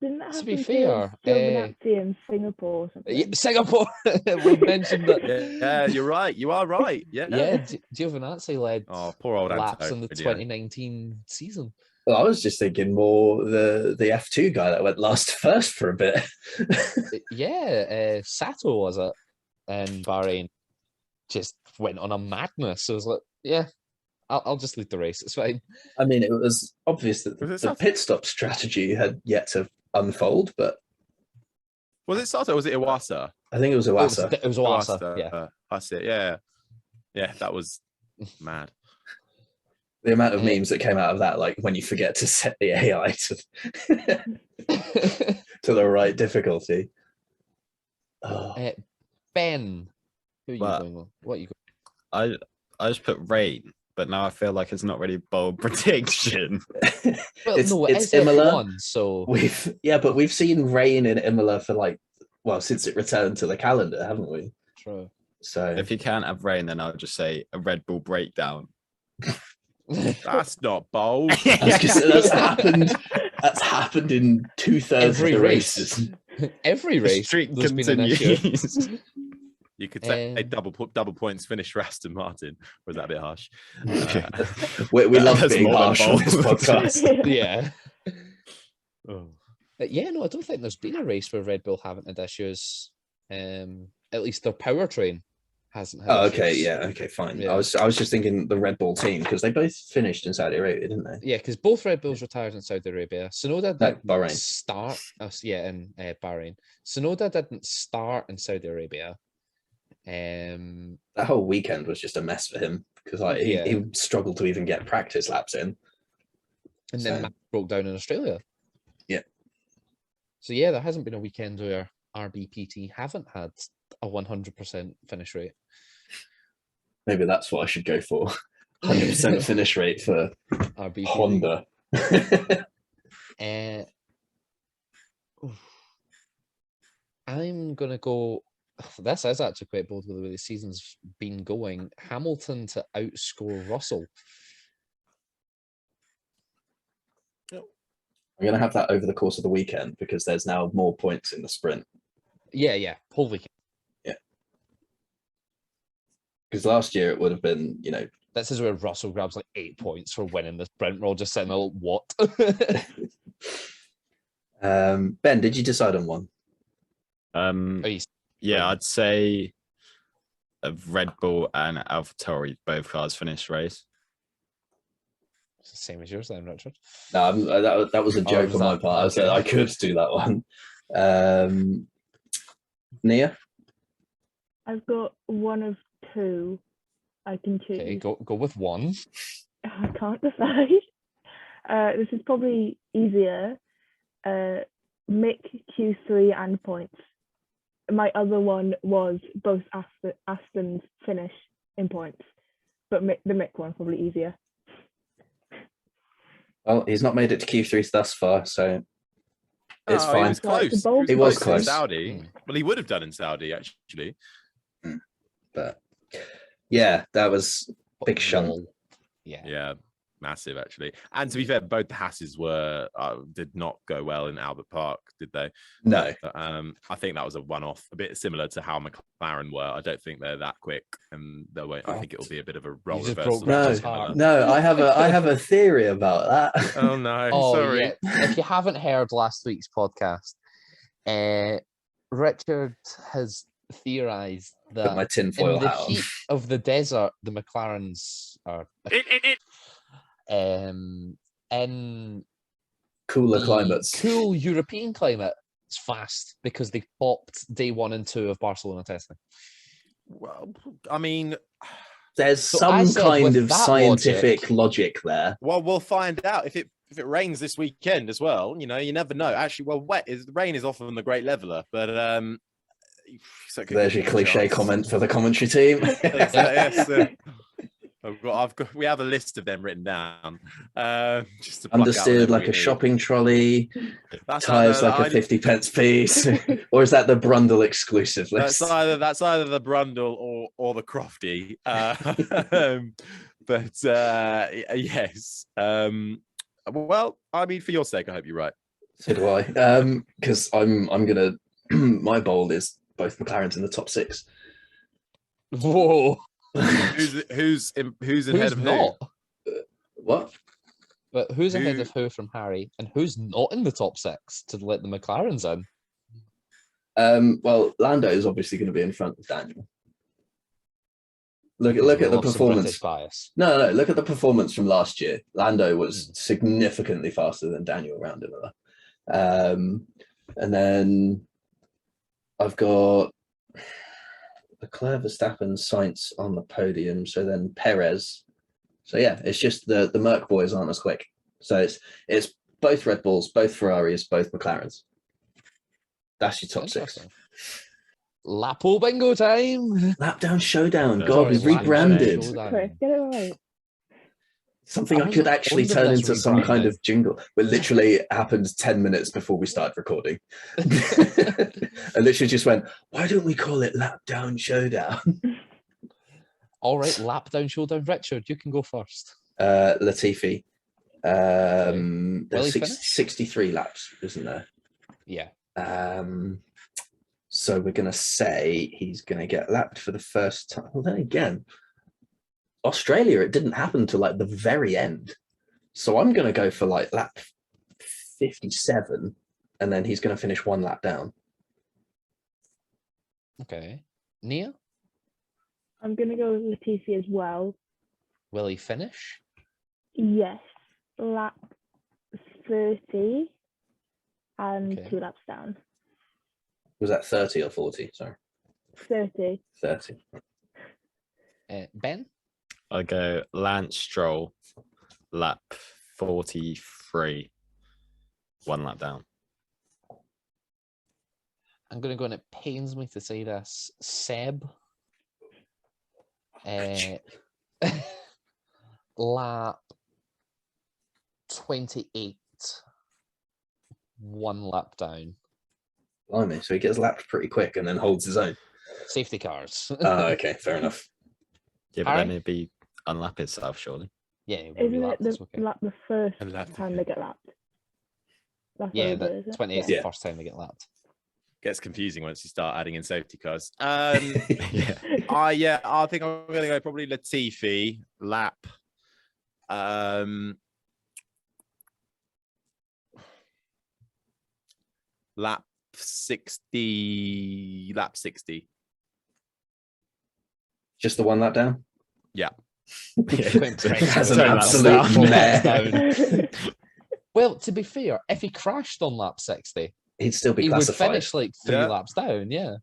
Didn't that To happen be to fair, Giovinazzi in Singapore or something? Yeah, Singapore. We've mentioned that. Yeah, you're right. You are right. Yeah. Yeah, Giovinazzi led Oh, poor old laps in the Antonio. 2019 season. Well, I was just thinking more the F2 guy that went first for a bit. Yeah, Sato was it, and Bahrain just went on a madness. So I was like, yeah, I'll just lead the race. It's fine. I mean, it was obvious that Was it the Sato? pit stop strategy had yet to unfold, but Was it Sato or was it Iwasa? I think it was Iwasa. It was Iwasa. Yeah. That's it. Yeah. Yeah, that was mad. The amount of memes that came out of that, like when you forget to set the AI to to the right difficulty. Oh. Ben, who are you Well, going with? What are you going? I just put rain, but now I feel like it's not really bold prediction. Well, no, it's it's Imola. F1, so But we've seen rain in Imola for since it returned to the calendar, haven't we? true. So If you can't have rain, then I would just say a Red Bull breakdown. That's not bold. that's happened. That's happened in 2/3 of Every the race. races. Every The street streak there's been an issue. continues. You could say Um, double points finish for Aston Martin. Or is that a bit harsh? We love That's being more than harsh on this bold. podcast. Yeah. Oh. Yeah, no, I don't think there's been a race where Red Bull haven't had issues. At least their powertrain hasn't had Oh, issues. okay, yeah, okay, fine. Yeah. I was just thinking the Red Bull team because they both finished in Saudi Arabia, didn't they? Yeah, because both Red Bulls retired in Saudi Arabia. Sonoda No, didn't Bahrain. start. In Bahrain. Sonoda didn't start in Saudi Arabia. That whole weekend was just a mess for him because Yeah. he struggled to even get practice laps in. And then So- Max broke down in Australia. Yeah. So yeah, there hasn't been a weekend where RBPT haven't had a 100% finish rate. Maybe that's what I should go for. 100% finish rate for RBPT. Honda. I'm gonna go. This is actually quite bold with the way the season's been going. Hamilton to outscore Russell. I'm going to have that over the course of the weekend because there's now more points in the sprint. Yeah, whole weekend. Because last year it would have been, This is where Russell grabs like 8 points for winning the sprint. We're all just sitting there, what? Ben, did you decide on one? Yeah, I'd say of Red Bull and AlphaTauri, both cars finished race. It's the same as yours then, Richard. No, that was a joke was on my that- part. I said okay. I could do that one. Nia? I've got one of two I can choose. Okay, go with one. I can't decide. This is probably easier. Mick Q3 and points. My other one was both Aston's finish in points, but the Mick one's probably easier. Well, he's not made it to Q3 thus far, so it's He fine. was close. He was in close. Saudi. Mm. Well, he would have done in Saudi actually. But yeah, that was big shunt. Wall. Yeah. Yeah, massive actually. And to be fair, both the Hasses were did not go well in Albert Park, did they? No. But, I think that was a one-off, a bit similar to how McLaren were. I don't think they're that quick, and they won't. I think it will be a bit of a role just reversal. broke Richard's Similar. heart. No, I have a theory about that. Oh no! Oh, sorry. yeah. If you haven't heard last week's podcast, Richard has theorized Put that my in tinfoil the hat on. heat of the desert, the McLarens are in Cooler the climates. cool European climate. It's fast because they popped day 1 and 2 of Barcelona testing. Well, I mean, There's So I some said kind with of that scientific logic there. well, we'll find out if it rains this weekend as well. You know, you never know. Actually, well, rain is often the great leveler, but There's your cliche comment for the commentary team. Yes. We have a list of them written down. Just to pluck out Understeered whatever like we a need. shopping trolley, That's tires either- like a 50p piece, or is that the Brundle exclusive That's list? either the Brundle or the Crofty. But yes. Well, I mean, for your sake, I hope you're right. So do I. Because I'm gonna my bold is both McLarens in the top 6. Whoa. Who's ahead of not? What? But who's ahead Who- of who from Harry, and who's not in the top 6 to let the McLarens in? Well, Lando is obviously going to be in front of Daniel. Look Because at we the love some performance. British bias. No, look at the performance from last year. Lando was significantly faster than Daniel around Imola. And then I've got Leclerc, Verstappen, Sainz on the podium. So then Perez. So yeah, it's just the Merc boys aren't as quick. So it's both Red Bulls, both Ferraris, both McLarens. That's your top 6. Interesting. Lapo bingo time. Lap down showdown. Sorry, God, we've lap down rebranded. showdown. Chris, get it right. Something I I could wasn't actually fond of turn this into some kind rebranding. of jingle. But literally it happened 10 minutes before we started recording. I literally just went, why don't we call it Lap Down Showdown? All right, lap down showdown. Richard, you can go first. Latifi. Will There's he finish? 63 laps, isn't there? Yeah. So we're going to say he's going to get lapped for the first time. Well, then again, Australia, it didn't happen till like the very end. So I'm going to go for like lap 57, and then he's going to finish 1 lap down. Okay. Nia, I'm going to go with Latifi as well. will he finish? Yes, lap 30 and Okay. 2 laps down. Was that 30 or 40? Sorry. 30. 30. Ben? I'll go Lance Stroll, lap 43, 1 lap down. I'm going to go, and it pains me to say this, Seb. Lap 28, 1 lap down. Blimey, so he gets lapped pretty quick and then holds his own. Safety cars. Oh, okay, fair enough. Yeah, but Harry? then it'd be unlap itself, surely. Yeah, it will be Isn't it lapped, the, it's okay. the first And lapped time again. they get lapped? That's Yeah, what the it is, 28 is Yeah. the first time they get lapped. Gets confusing once you start adding in safety cars. Yeah. I think I'm going to go probably Latifi, lap. Lap 60. Lap 60. Just the 1 lap down? Yeah. Has an Turn laps absolute down. mare. Well, to be fair, if he crashed on lap 60, He'd still be he would classified. finish like 3 Yeah. laps down, yeah,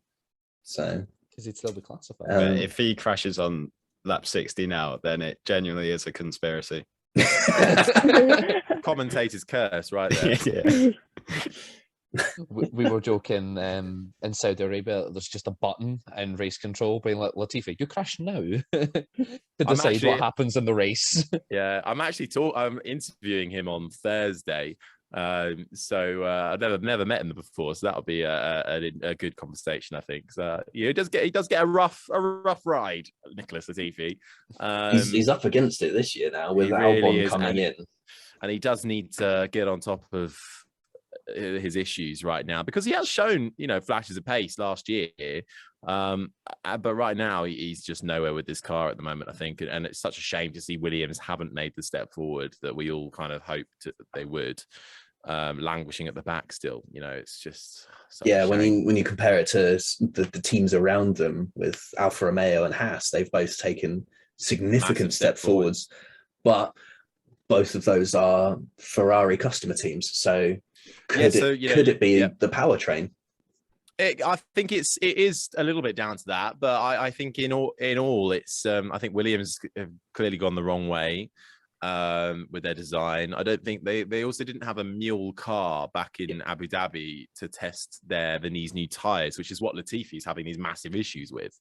So because he'd still be classified. But if he crashes on lap 60 now, then it genuinely is a conspiracy. Commentator's curse, right there. Yeah. We were joking in Saudi Arabia, there's just a button in race control being like, Latifi, you crash now to decide actually- what happens in the race. Yeah, I'm actually I'm interviewing him on Thursday. So I've never met him before, so that'll be a good conversation, I think. So yeah, he does get a rough ride, Nicholas Latifi. he's up against it this year now with he really Albon is, coming in. and he does need to get on top of his issues right now, because he has shown, flashes of pace last year. But right now he's just nowhere with this car at the moment, I think. And it's such a shame to see Williams haven't made the step forward that we all kind of hoped that they would. Languishing at the back still, it's just such a shame. when you compare it to the teams around them with Alfa Romeo and Haas, they've both taken significant Massive step step forwards, but both of those are Ferrari customer teams. So could it be the powertrain? I think it is a little bit down to that, but I think in all it's I think Williams have clearly gone the wrong way with their design. I don't think they also didn't have a mule car back in Abu Dhabi to test these new tires, which is what Latifi's having these massive issues with.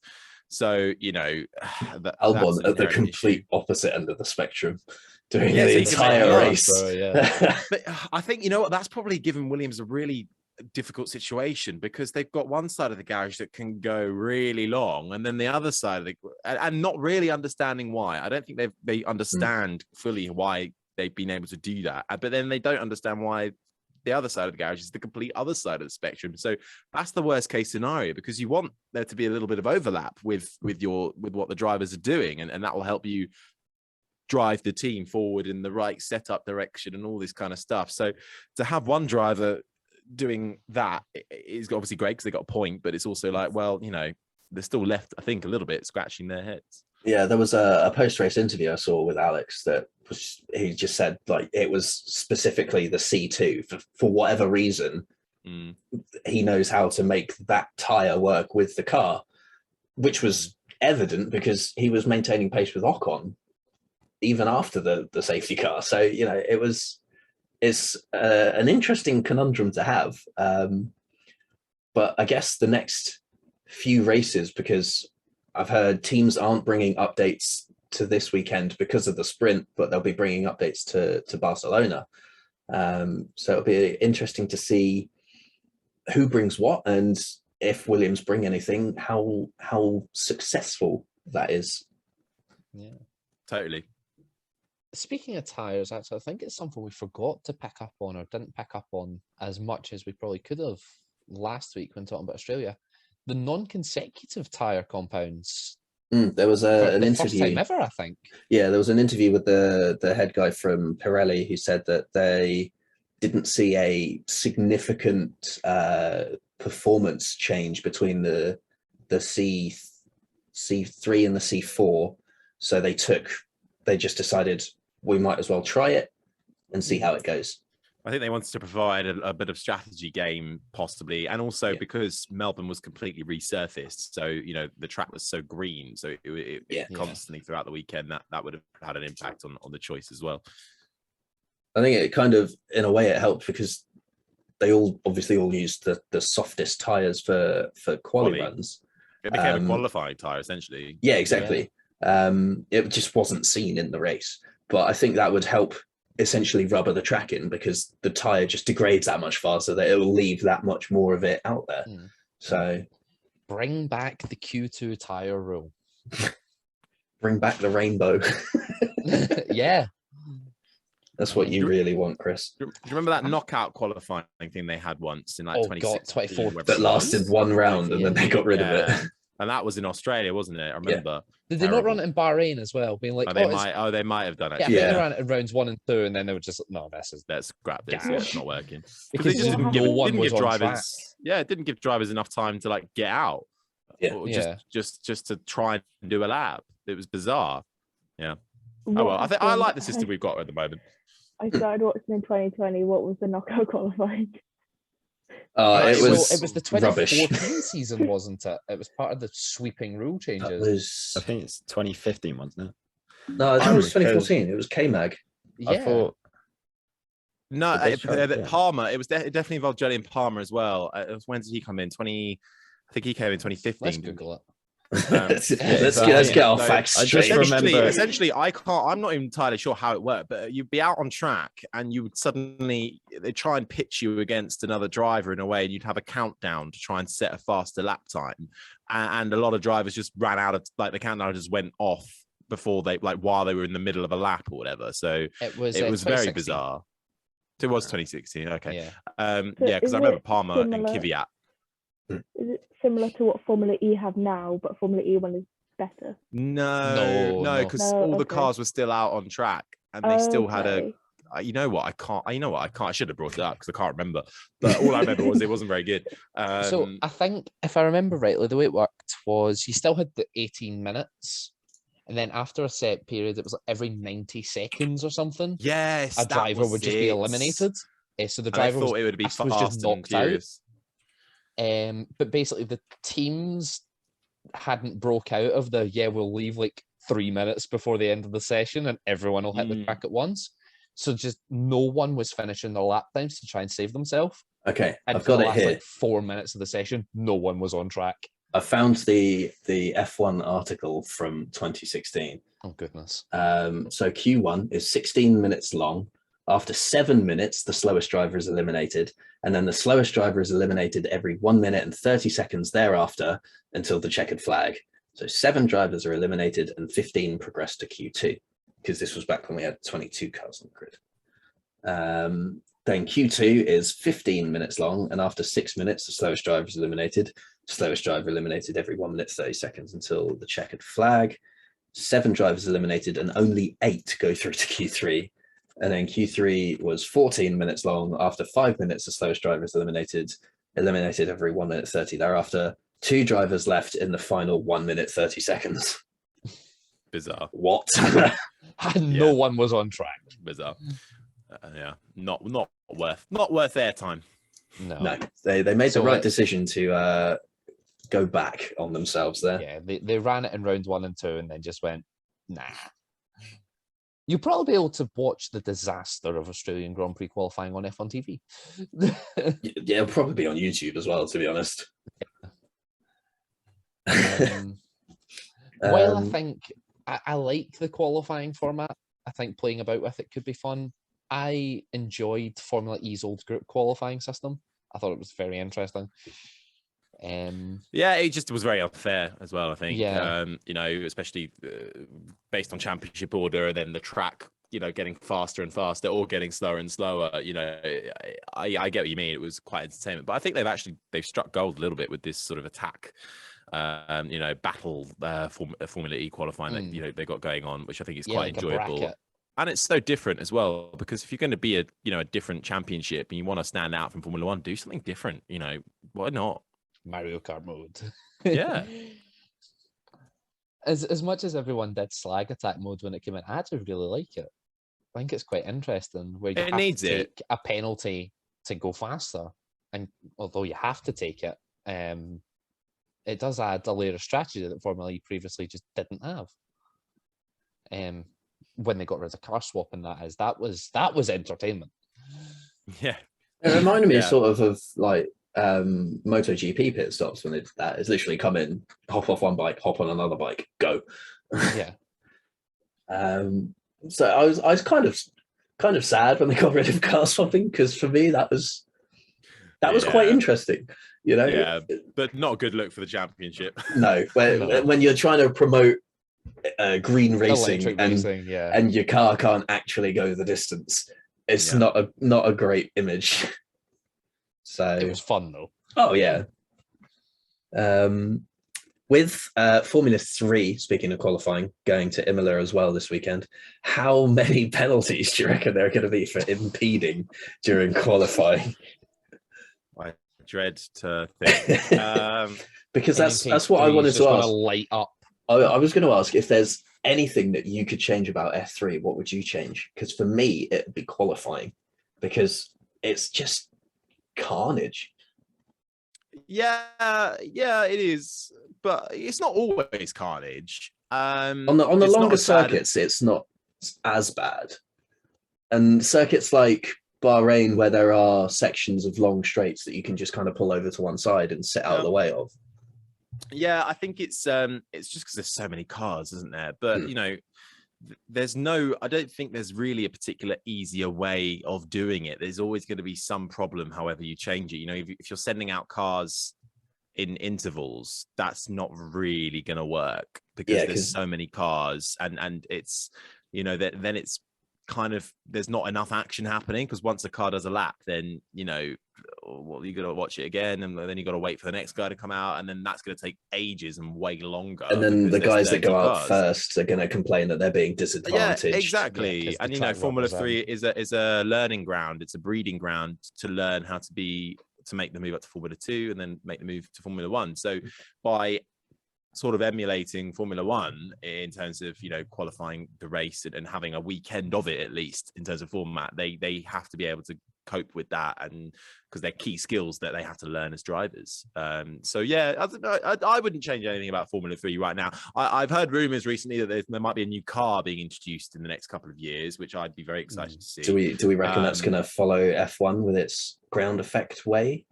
So Albon at the complete opposite end of the spectrum, doing Yeah, the so he can entire make race. But I think that's probably given Williams a really difficult situation, because they've got one side of the garage that can go really long, and then the other side of and not really understanding why. I don't think they understand fully why they've been able to do that. But then they don't understand why the other side of the garage is the complete other side of the spectrum. So that's the worst case scenario, because you want there to be a little bit of overlap with what the drivers are doing, and that will help you drive the team forward in the right setup direction and all this kind of stuff. So to have one driver doing that is obviously great because they got a point, but it's also like, well, you know, they're still left, I think, a little bit scratching their heads. Yeah, there was a post-race interview I saw with Alex that he just said like it was specifically the C2 for whatever reason. He knows how to make that tire work with the car, which was evident because he was maintaining pace with Ocon even after the safety car. So, you know, it's an interesting conundrum to have. But I guess the next few races, because I've heard teams aren't bringing updates to this weekend because of the sprint, but they'll be bringing updates to Barcelona. So it'll be interesting to see who brings what, and if Williams bring anything, how successful that is. Yeah, totally. Speaking of tyres, actually, I think it's something we forgot to pick up on, or didn't pick up on as much as we probably could have last week when talking about Australia. The non-consecutive tyre compounds. There was an interview. First time ever, I think. Yeah, there was an interview with the head guy from Pirelli who said that they didn't see a significant performance change between the C3 and the C4. So they just decided we might as well try it and see how it goes. I think they wanted to provide a bit of strategy game, possibly, and also because Melbourne was completely resurfaced, so you know the track was so green, so it constantly throughout the weekend that would have had an impact on the choice as well. I think it kind of, in a way, it helped because they all used the softest tires for quali runs. It became a qualifying tire essentially. Yeah, exactly. Yeah. It just wasn't seen in the race, but I think that would help essentially rubber the track in, because the tire just degrades that much faster that it will leave that much more of it out there. So bring back the Q2 tire rule. Bring back the rainbow. Yeah, that's what you really want, Chris. Do you remember that knockout qualifying thing they had once in like 2016 that lasted one round and then they got rid of it? And that was in Australia, wasn't it? I remember. Did they not run it in Bahrain as well? Being like, they might have done it. Yeah, I think they ran it in rounds 1 and 2, and then they were just no, let's scrap this. Yeah, it's not working because they just didn't give drivers. Yeah, it didn't give drivers enough time to like get out. Just to try and do a lap. It was bizarre. Yeah. Oh well, I like the system we've got at the moment. I started watching in 2020. What was the knockout qualifying? It was the 2014 season, wasn't it? It was part of the sweeping rule changes. I think it's 2015, wasn't it? No, it was 2014. It was K-Mag. Yeah. I thought. No, Palmer. It definitely involved Julian Palmer as well. When did he come in? I think he came in 2015. Let's Google it. Let's get our facts straight. Essentially, I'm not entirely sure how it worked, but you'd be out on track and you would suddenly they try and pitch you against another driver in a way, and you'd have a countdown to try and set a faster lap time. And a lot of drivers just ran out of the countdown just went off before while they were in the middle of a lap or whatever. So it was very bizarre. It was 2016. Okay. Yeah. Because I remember Palmer and Kvyat. Is it similar to what Formula E have now, but Formula E one is better? No, because all the cars were still out on track, and they still had a. You know what? I can't. I should have brought it up because I can't remember. But all I remember was it wasn't very good. So I think, if I remember rightly, the way it worked was you still had the 18 minutes, and then after a set period, it was like every 90 seconds or something. Yes, a driver would just be eliminated. So the driver thought it would be fast was just knocked out. But basically the teams hadn't broke out of we'll leave like 3 minutes before the end of the session and everyone will hit the track at once. So just no one was finishing their lap times to try and save themselves. Okay, and I've got it here. 4 minutes of the session, no one was on track. I found the F1 article from 2016. Oh goodness. So Q1 is 16 minutes long. After 7 minutes, the slowest driver is eliminated, and then the slowest driver is eliminated every 1 minute and 30 seconds thereafter until the checkered flag. So 7 drivers are eliminated and 15 progress to Q2. because this was back when we had 22 cars on the grid. Then Q2 is 15 minutes long, and after 6 minutes, the slowest driver is eliminated. Slowest driver eliminated every 1 minute 30 seconds until the checkered flag. 7 drivers eliminated, and only 8 go through to Q3. And then Q3 was 14 minutes long. After 5 minutes, the slowest driver is eliminated every 1 minute 30. Thereafter, 2 drivers left in the final 1 minute 30 seconds. Bizarre. What? And no one was on track. Bizarre. Yeah, not worth airtime. No, they made the right decision to go back on themselves there. Yeah, they ran it in round 1 and 2 and then just went, nah. You'll probably be able to watch the disaster of Australian Grand Prix qualifying on F1 TV. Yeah, it'll probably be on YouTube as well, to be honest. While I think I like the qualifying format, I think playing about with it could be fun. I enjoyed Formula E's old group qualifying system. I thought it was very interesting. Yeah, it just was very unfair as well, I think. Yeah. Especially based on championship order, and then the track, getting faster and faster or getting slower and slower. I get what you mean. It was quite entertainment, but I think they've struck gold a little bit with this sort of attack, battle Formula E qualifying that they got going on, which I think is quite enjoyable. And it's so different as well, because if you're going to be a different championship and you want to stand out from Formula One, do something different. Why not? Mario Kart mode. Yeah. As much as everyone did slag attack mode when it came in, I actually really like it. I think it's quite interesting where you have to take a penalty to go faster. And although you have to take it, it does add a layer of strategy that Formula E previously just didn't have. When they got rid of car swapping, that was entertainment. Yeah. It reminded me sort of like MotoGP pit stops when they did that. It's literally come in, hop off one bike, hop on another bike, go. Yeah. So I was kind of sad when they got rid of car swapping, because for me that was quite interesting, Yeah, but not a good look for the championship. No, when you're trying to promote green racing and your car can't actually go the distance, it's not a great image. So it was fun though. Oh yeah. With Formula 3, speaking of qualifying, going to Imola as well this weekend, how many penalties do you reckon there are going to be for impeding during qualifying? I dread to think. Because that's what I wanted to ask. Light up. I was going to ask if there's anything that you could change about F3. What would you change? Because for me, it'd be qualifying, because it's just carnage. Yeah, it is, but it's not always carnage. On the longer circuits, it's not as bad. And circuits like Bahrain, where there are sections of long straights that you can just kind of pull over to one side and sit out of the way of. Yeah, I think it's just because there's so many cars, isn't there? But I don't think there's really a particular easier way of doing it. There's always going to be some problem, however you change it. If you're sending out cars in intervals, that's not really going to work, because there's so many cars, and it's, then it's kind of, there's not enough action happening, because once a car does a lap, then you got to watch it again, and then you got to wait for the next guy to come out, and then that's going to take ages and way longer. And then the guys that go out first are going to complain that they're being disadvantaged. Yeah, exactly. And Formula 3 is a learning ground. It's a breeding ground to learn how to make the move up to Formula 2 and then make the move to Formula 1. So by sort of emulating Formula 1 in terms of qualifying the race and having a weekend of it, at least in terms of format, they have to be able to cope with that, and because they're key skills that they have to learn as drivers. So yeah, I wouldn't change anything about Formula 3 right now. I've heard rumors recently that there might be a new car being introduced in the next couple of years, which I'd be very excited to see. Do we reckon that's going to follow F1 with its ground effect way?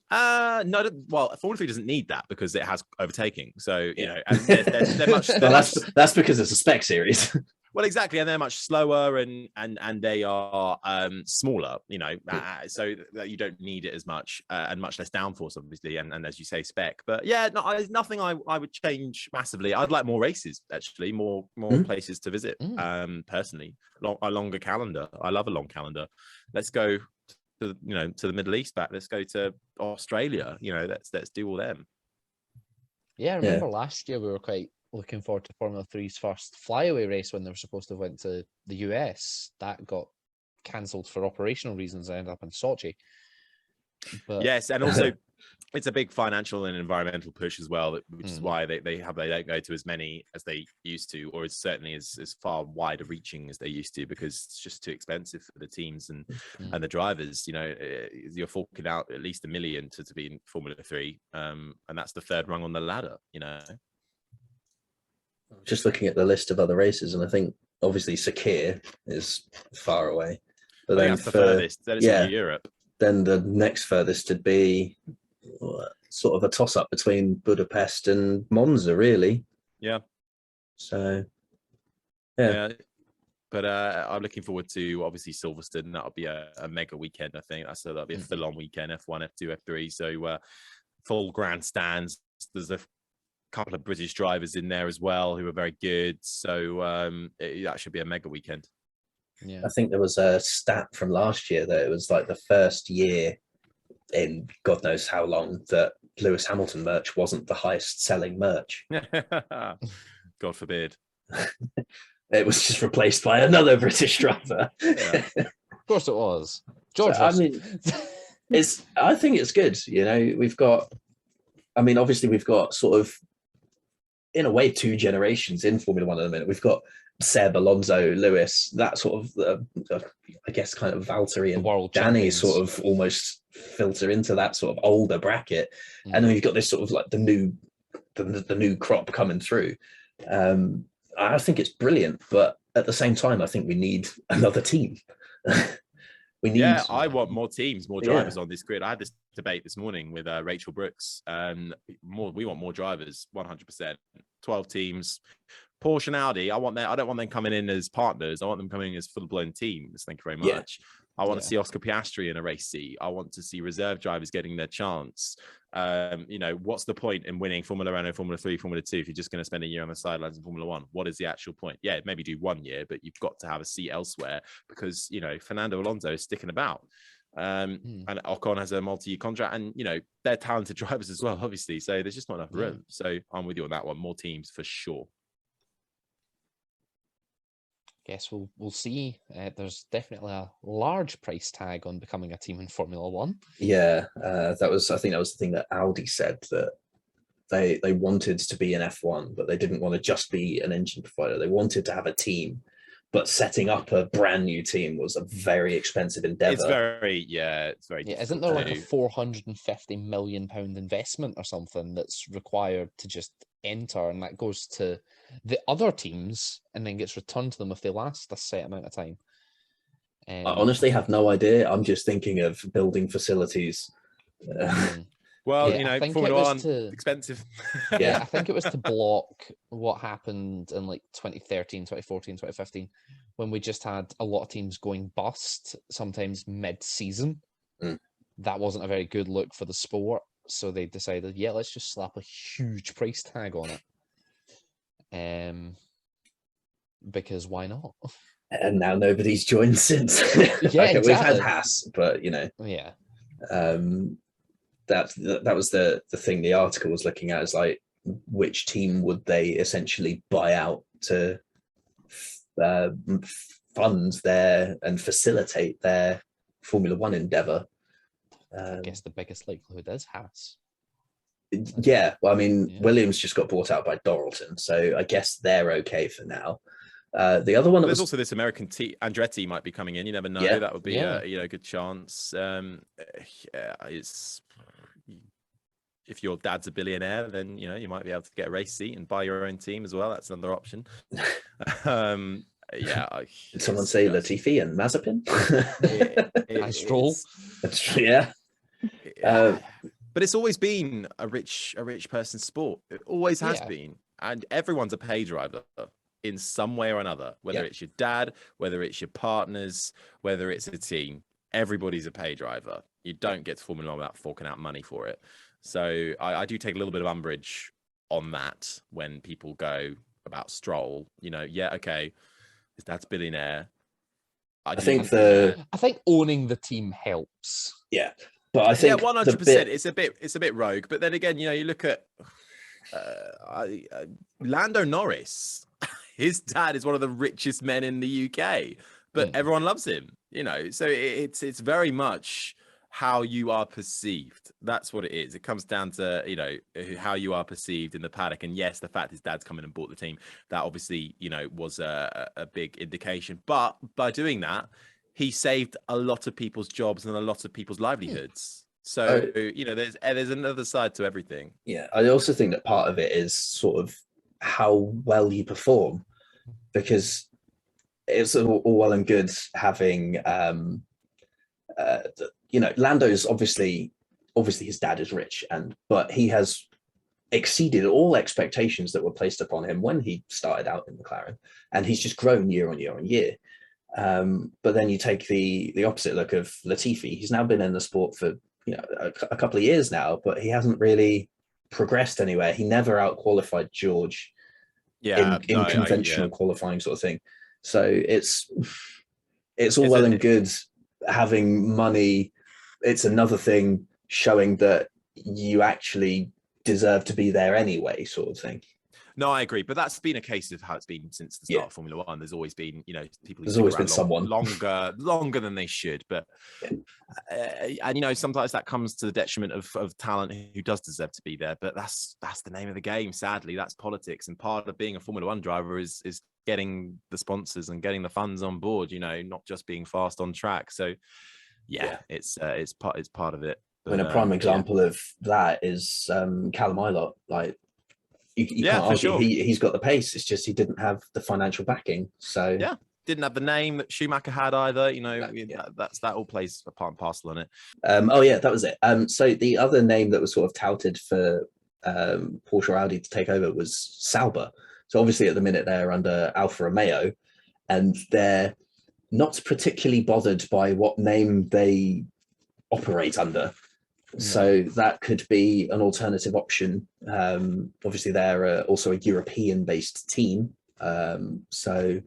No. Well, Formula 3 doesn't need that because it has overtaking. So and they're much. Well, that's because it's a spec series. Well, exactly, and they're much slower, and they are smaller, so that you don't need it as much, and much less downforce, obviously, and as you say, spec. But yeah, nothing I would change massively. I'd like more races, actually, more places to visit. Personally, a longer calendar. I love a long calendar. Let's go to the Middle East back. Let's go to Australia. Let's do all them. Yeah, I remember last year we were quite looking forward to Formula 3's first flyaway race when they were supposed to have went to the US. That got cancelled for operational reasons. I ended up in Sochi. But yes, and also it's a big financial and environmental push as well, which is why they don't go to as many as they used to, or it's certainly as far wider reaching as they used to, because it's just too expensive for the teams and the drivers. You're forking out at least $1 million to be in Formula 3, and that's the third rung on the ladder. Just looking at the list of other races, and I think obviously Sakir is far away, but then that's the furthest. That is in Europe. Then the next furthest would be sort of a toss-up between Budapest and Monza, really. Yeah. So, yeah. But I'm looking forward to, obviously, Silverstone. That'll be a mega weekend, I think. That'll be a full-on weekend, F1, F2, F3. So full grandstands. There's a couple of British drivers in there as well who are very good. So that should be a mega weekend. Yeah. I think there was a stat from last year that it was like the first year in God knows how long that Lewis Hamilton merch wasn't the highest selling merch. God forbid. It was just replaced by another British driver. Yeah. Of course it was. George. So, I mean, I think it's good. Obviously we've got sort of, in a way, two generations in Formula One at the minute. We've got Seb, Alonso, Lewis, that sort of, I guess, kind of Valtteri and Danny sort of almost filter into that sort of older bracket. And then we've got this sort of like the new crop coming through. I think it's brilliant, but at the same time, I think we need another team. I want more teams, more drivers on this grid. I had this debate this morning with Rachel Brooks. We want more drivers, 100%. 12 teams. Porsche and Audi, I don't want them coming in as partners. I want them coming in as full-blown teams. Thank you very much. I want to see Oscar Piastri in a race seat. I want to see reserve drivers getting their chance. What's the point in winning Formula Renault, Formula 3, Formula 2 if you're just going to spend a year on the sidelines in Formula 1? What is the actual point? Yeah, maybe do 1 year, but you've got to have a seat elsewhere because, Fernando Alonso is sticking about. And Ocon has a multi-year contract, and, they're talented drivers as well, obviously. So there's just not enough room. So I'm with you on that one. More teams for sure. Guess we'll see. There's definitely a large price tag on becoming a team in Formula One. Yeah, I think that was the thing that Audi said, that they wanted to be an F1, but they didn't want to just be an engine provider. They wanted to have a team, but setting up a brand new team was a very expensive endeavor. It's very. Isn't there like a £450 million investment or something that's required to just enter, and that goes to the other teams and then gets returned to them if they last a set amount of time? I honestly have no idea. I'm just thinking of building facilities. Well, Formula One, expensive. I think it was to block what happened in like 2013, 2014, 2015, when we just had a lot of teams going bust, sometimes mid-season. That wasn't a very good look for the sport. So they decided, let's just slap a huge price tag on it. Because why not? And now nobody's joined since. Exactly. We've had Haas, but Yeah. That was the thing the article was looking at, is like, which team would they essentially buy out to fund their and facilitate their Formula One endeavor. I guess the biggest likelihood is Haas. Yeah, well, Williams just got bought out by Dorilton, so I guess they're okay for now. The other one, there's also this American team. Andretti might be coming in. You never know. Yeah. That would be a good chance. It's if your dad's a billionaire, then you might be able to get a race seat and buy your own team as well. That's another option. Did someone say Latifi and Mazepin? And Stroll. Yeah. But it's always been a rich person's sport. It always has been, and everyone's a pay driver in some way or another, whether it's your dad, whether it's your partners, whether it's a team. Everybody's a pay driver. You don't get to Formula One without forking out money for it. So I do take a little bit of umbrage on that when people go about Stroll. Okay, his dad's billionaire. I think owning the team helps. Yeah, but I think 100%. It's a bit rogue. But then again, you look at Lando Norris. His dad is one of the richest men in the UK, but everyone loves him. So it's very much how you are perceived. That's what it is. It comes down to how you are perceived in the paddock. And yes, the fact his dad's come in and bought the team, that obviously was a big indication. But by doing that, he saved a lot of people's jobs and a lot of people's livelihoods. So there's another side to everything. Yeah, I also think that part of it is sort of how well you perform, because it's all well and good having Lando's obviously his dad is rich, but he has exceeded all expectations that were placed upon him when he started out in McLaren, and he's just grown year on year on year. But then you take the opposite look of Latifi. He's now been in the sport for a couple of years now, but he hasn't really progressed anywhere. He never out-qualified George in conventional qualifying sort of thing. So it's all well and good having money. It's another thing showing that you actually deserve to be there anyway, sort of thing. No, I agree, but that's been a case of how it's been since the start of Formula One. There's always been, people. There's always been someone longer than they should, but and sometimes that comes to the detriment of talent who does deserve to be there. But that's the name of the game. Sadly, that's politics, and part of being a Formula One driver is getting the sponsors and getting the funds on board. Not just being fast on track. So it's part of it. But, a prime example of that is Callum Ilott. Like, you can't argue. Sure. He's got the pace. It's just he didn't have the financial backing. So didn't have the name that Schumacher had either. That all plays a part and parcel on it. That was it. So the other name that was sort of touted for Porsche or Audi to take over was Sauber. So obviously at the minute they're under Alfa Romeo, and they're not particularly bothered by what name they operate under. So that could be an alternative option. Obviously, they're also a European-based team, so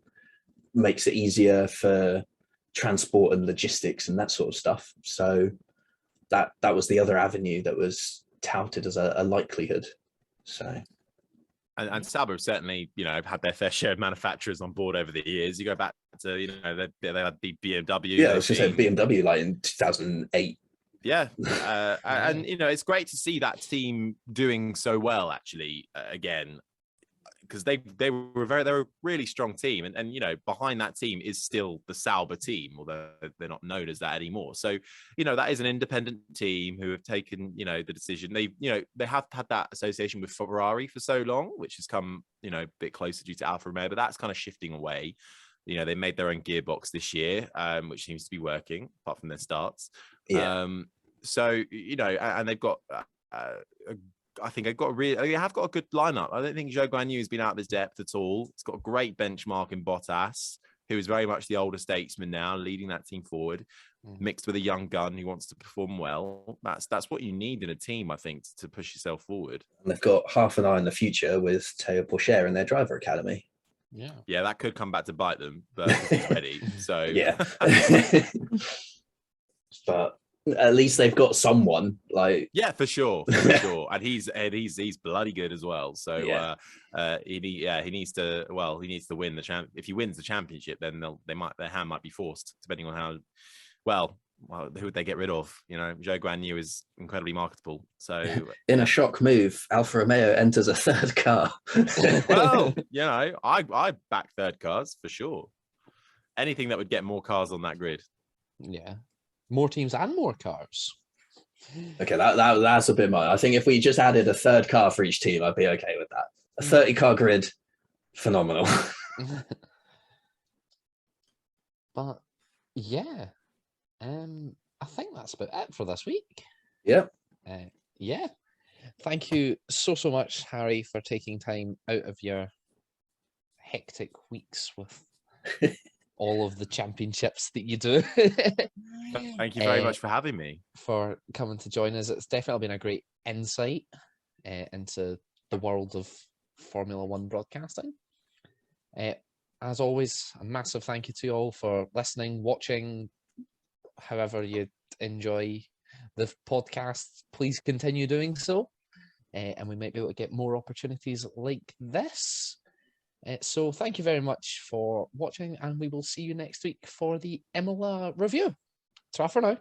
makes it easier for transport and logistics and that sort of stuff. So that was the other avenue that was touted as a likelihood. So. And Sauber have certainly, had their fair share of manufacturers on board over the years. You go back to, they had the BMW. Yeah, I was just saying BMW like in 2008. Yeah, and it's great to see that team doing so well. Actually, again, because they were a really strong team, and behind that team is still the Sauber team, although they're not known as that anymore. So that is an independent team who have taken the decision. They have had that association with Ferrari for so long, which has come a bit closer due to Alfa Romeo, but that's kind of shifting away. They made their own gearbox this year, which seems to be working apart from their starts. Yeah. So and they've got. I think they have got a good lineup. I don't think Zhou Guanyu has been out of his depth at all. It's got a great benchmark in Bottas, who is very much the older statesman now, leading that team forward, mixed with a young gun who wants to perform well. That's what you need in a team, I think, to push yourself forward. And they've got half an eye on the future with Théo Pourchaire in their driver academy. Yeah, that could come back to bite them, but he's ready. So yeah, but at least they've got someone for sure, and he's bloody good as well. So he needs to win the champ. If he wins the championship, then their hand might be forced, depending on how well who would they get rid of. Zhou Guanyu is incredibly marketable. So in a shock move, Alfa Romeo enters a third car. Well, I back third cars for sure. Anything that would get more cars on that grid. Yeah. More teams and more cars. Okay, that's a bit much. I think if we just added a third car for each team, I'd be okay with that. A 30-car grid, phenomenal. But yeah, I think that's about it for this week. Yep. Yeah. Thank you so much, Harry, for taking time out of your hectic weeks with all of the championships that you do. Thank you very much for having me. For coming to join us. It's definitely been a great insight into the world of Formula One broadcasting. As always, a massive thank you to you all for listening, watching, however you enjoy the podcast. Please continue doing so, and we might be able to get more opportunities like this. So thank you very much for watching, and we will see you next week for the Imola review. Ta for now.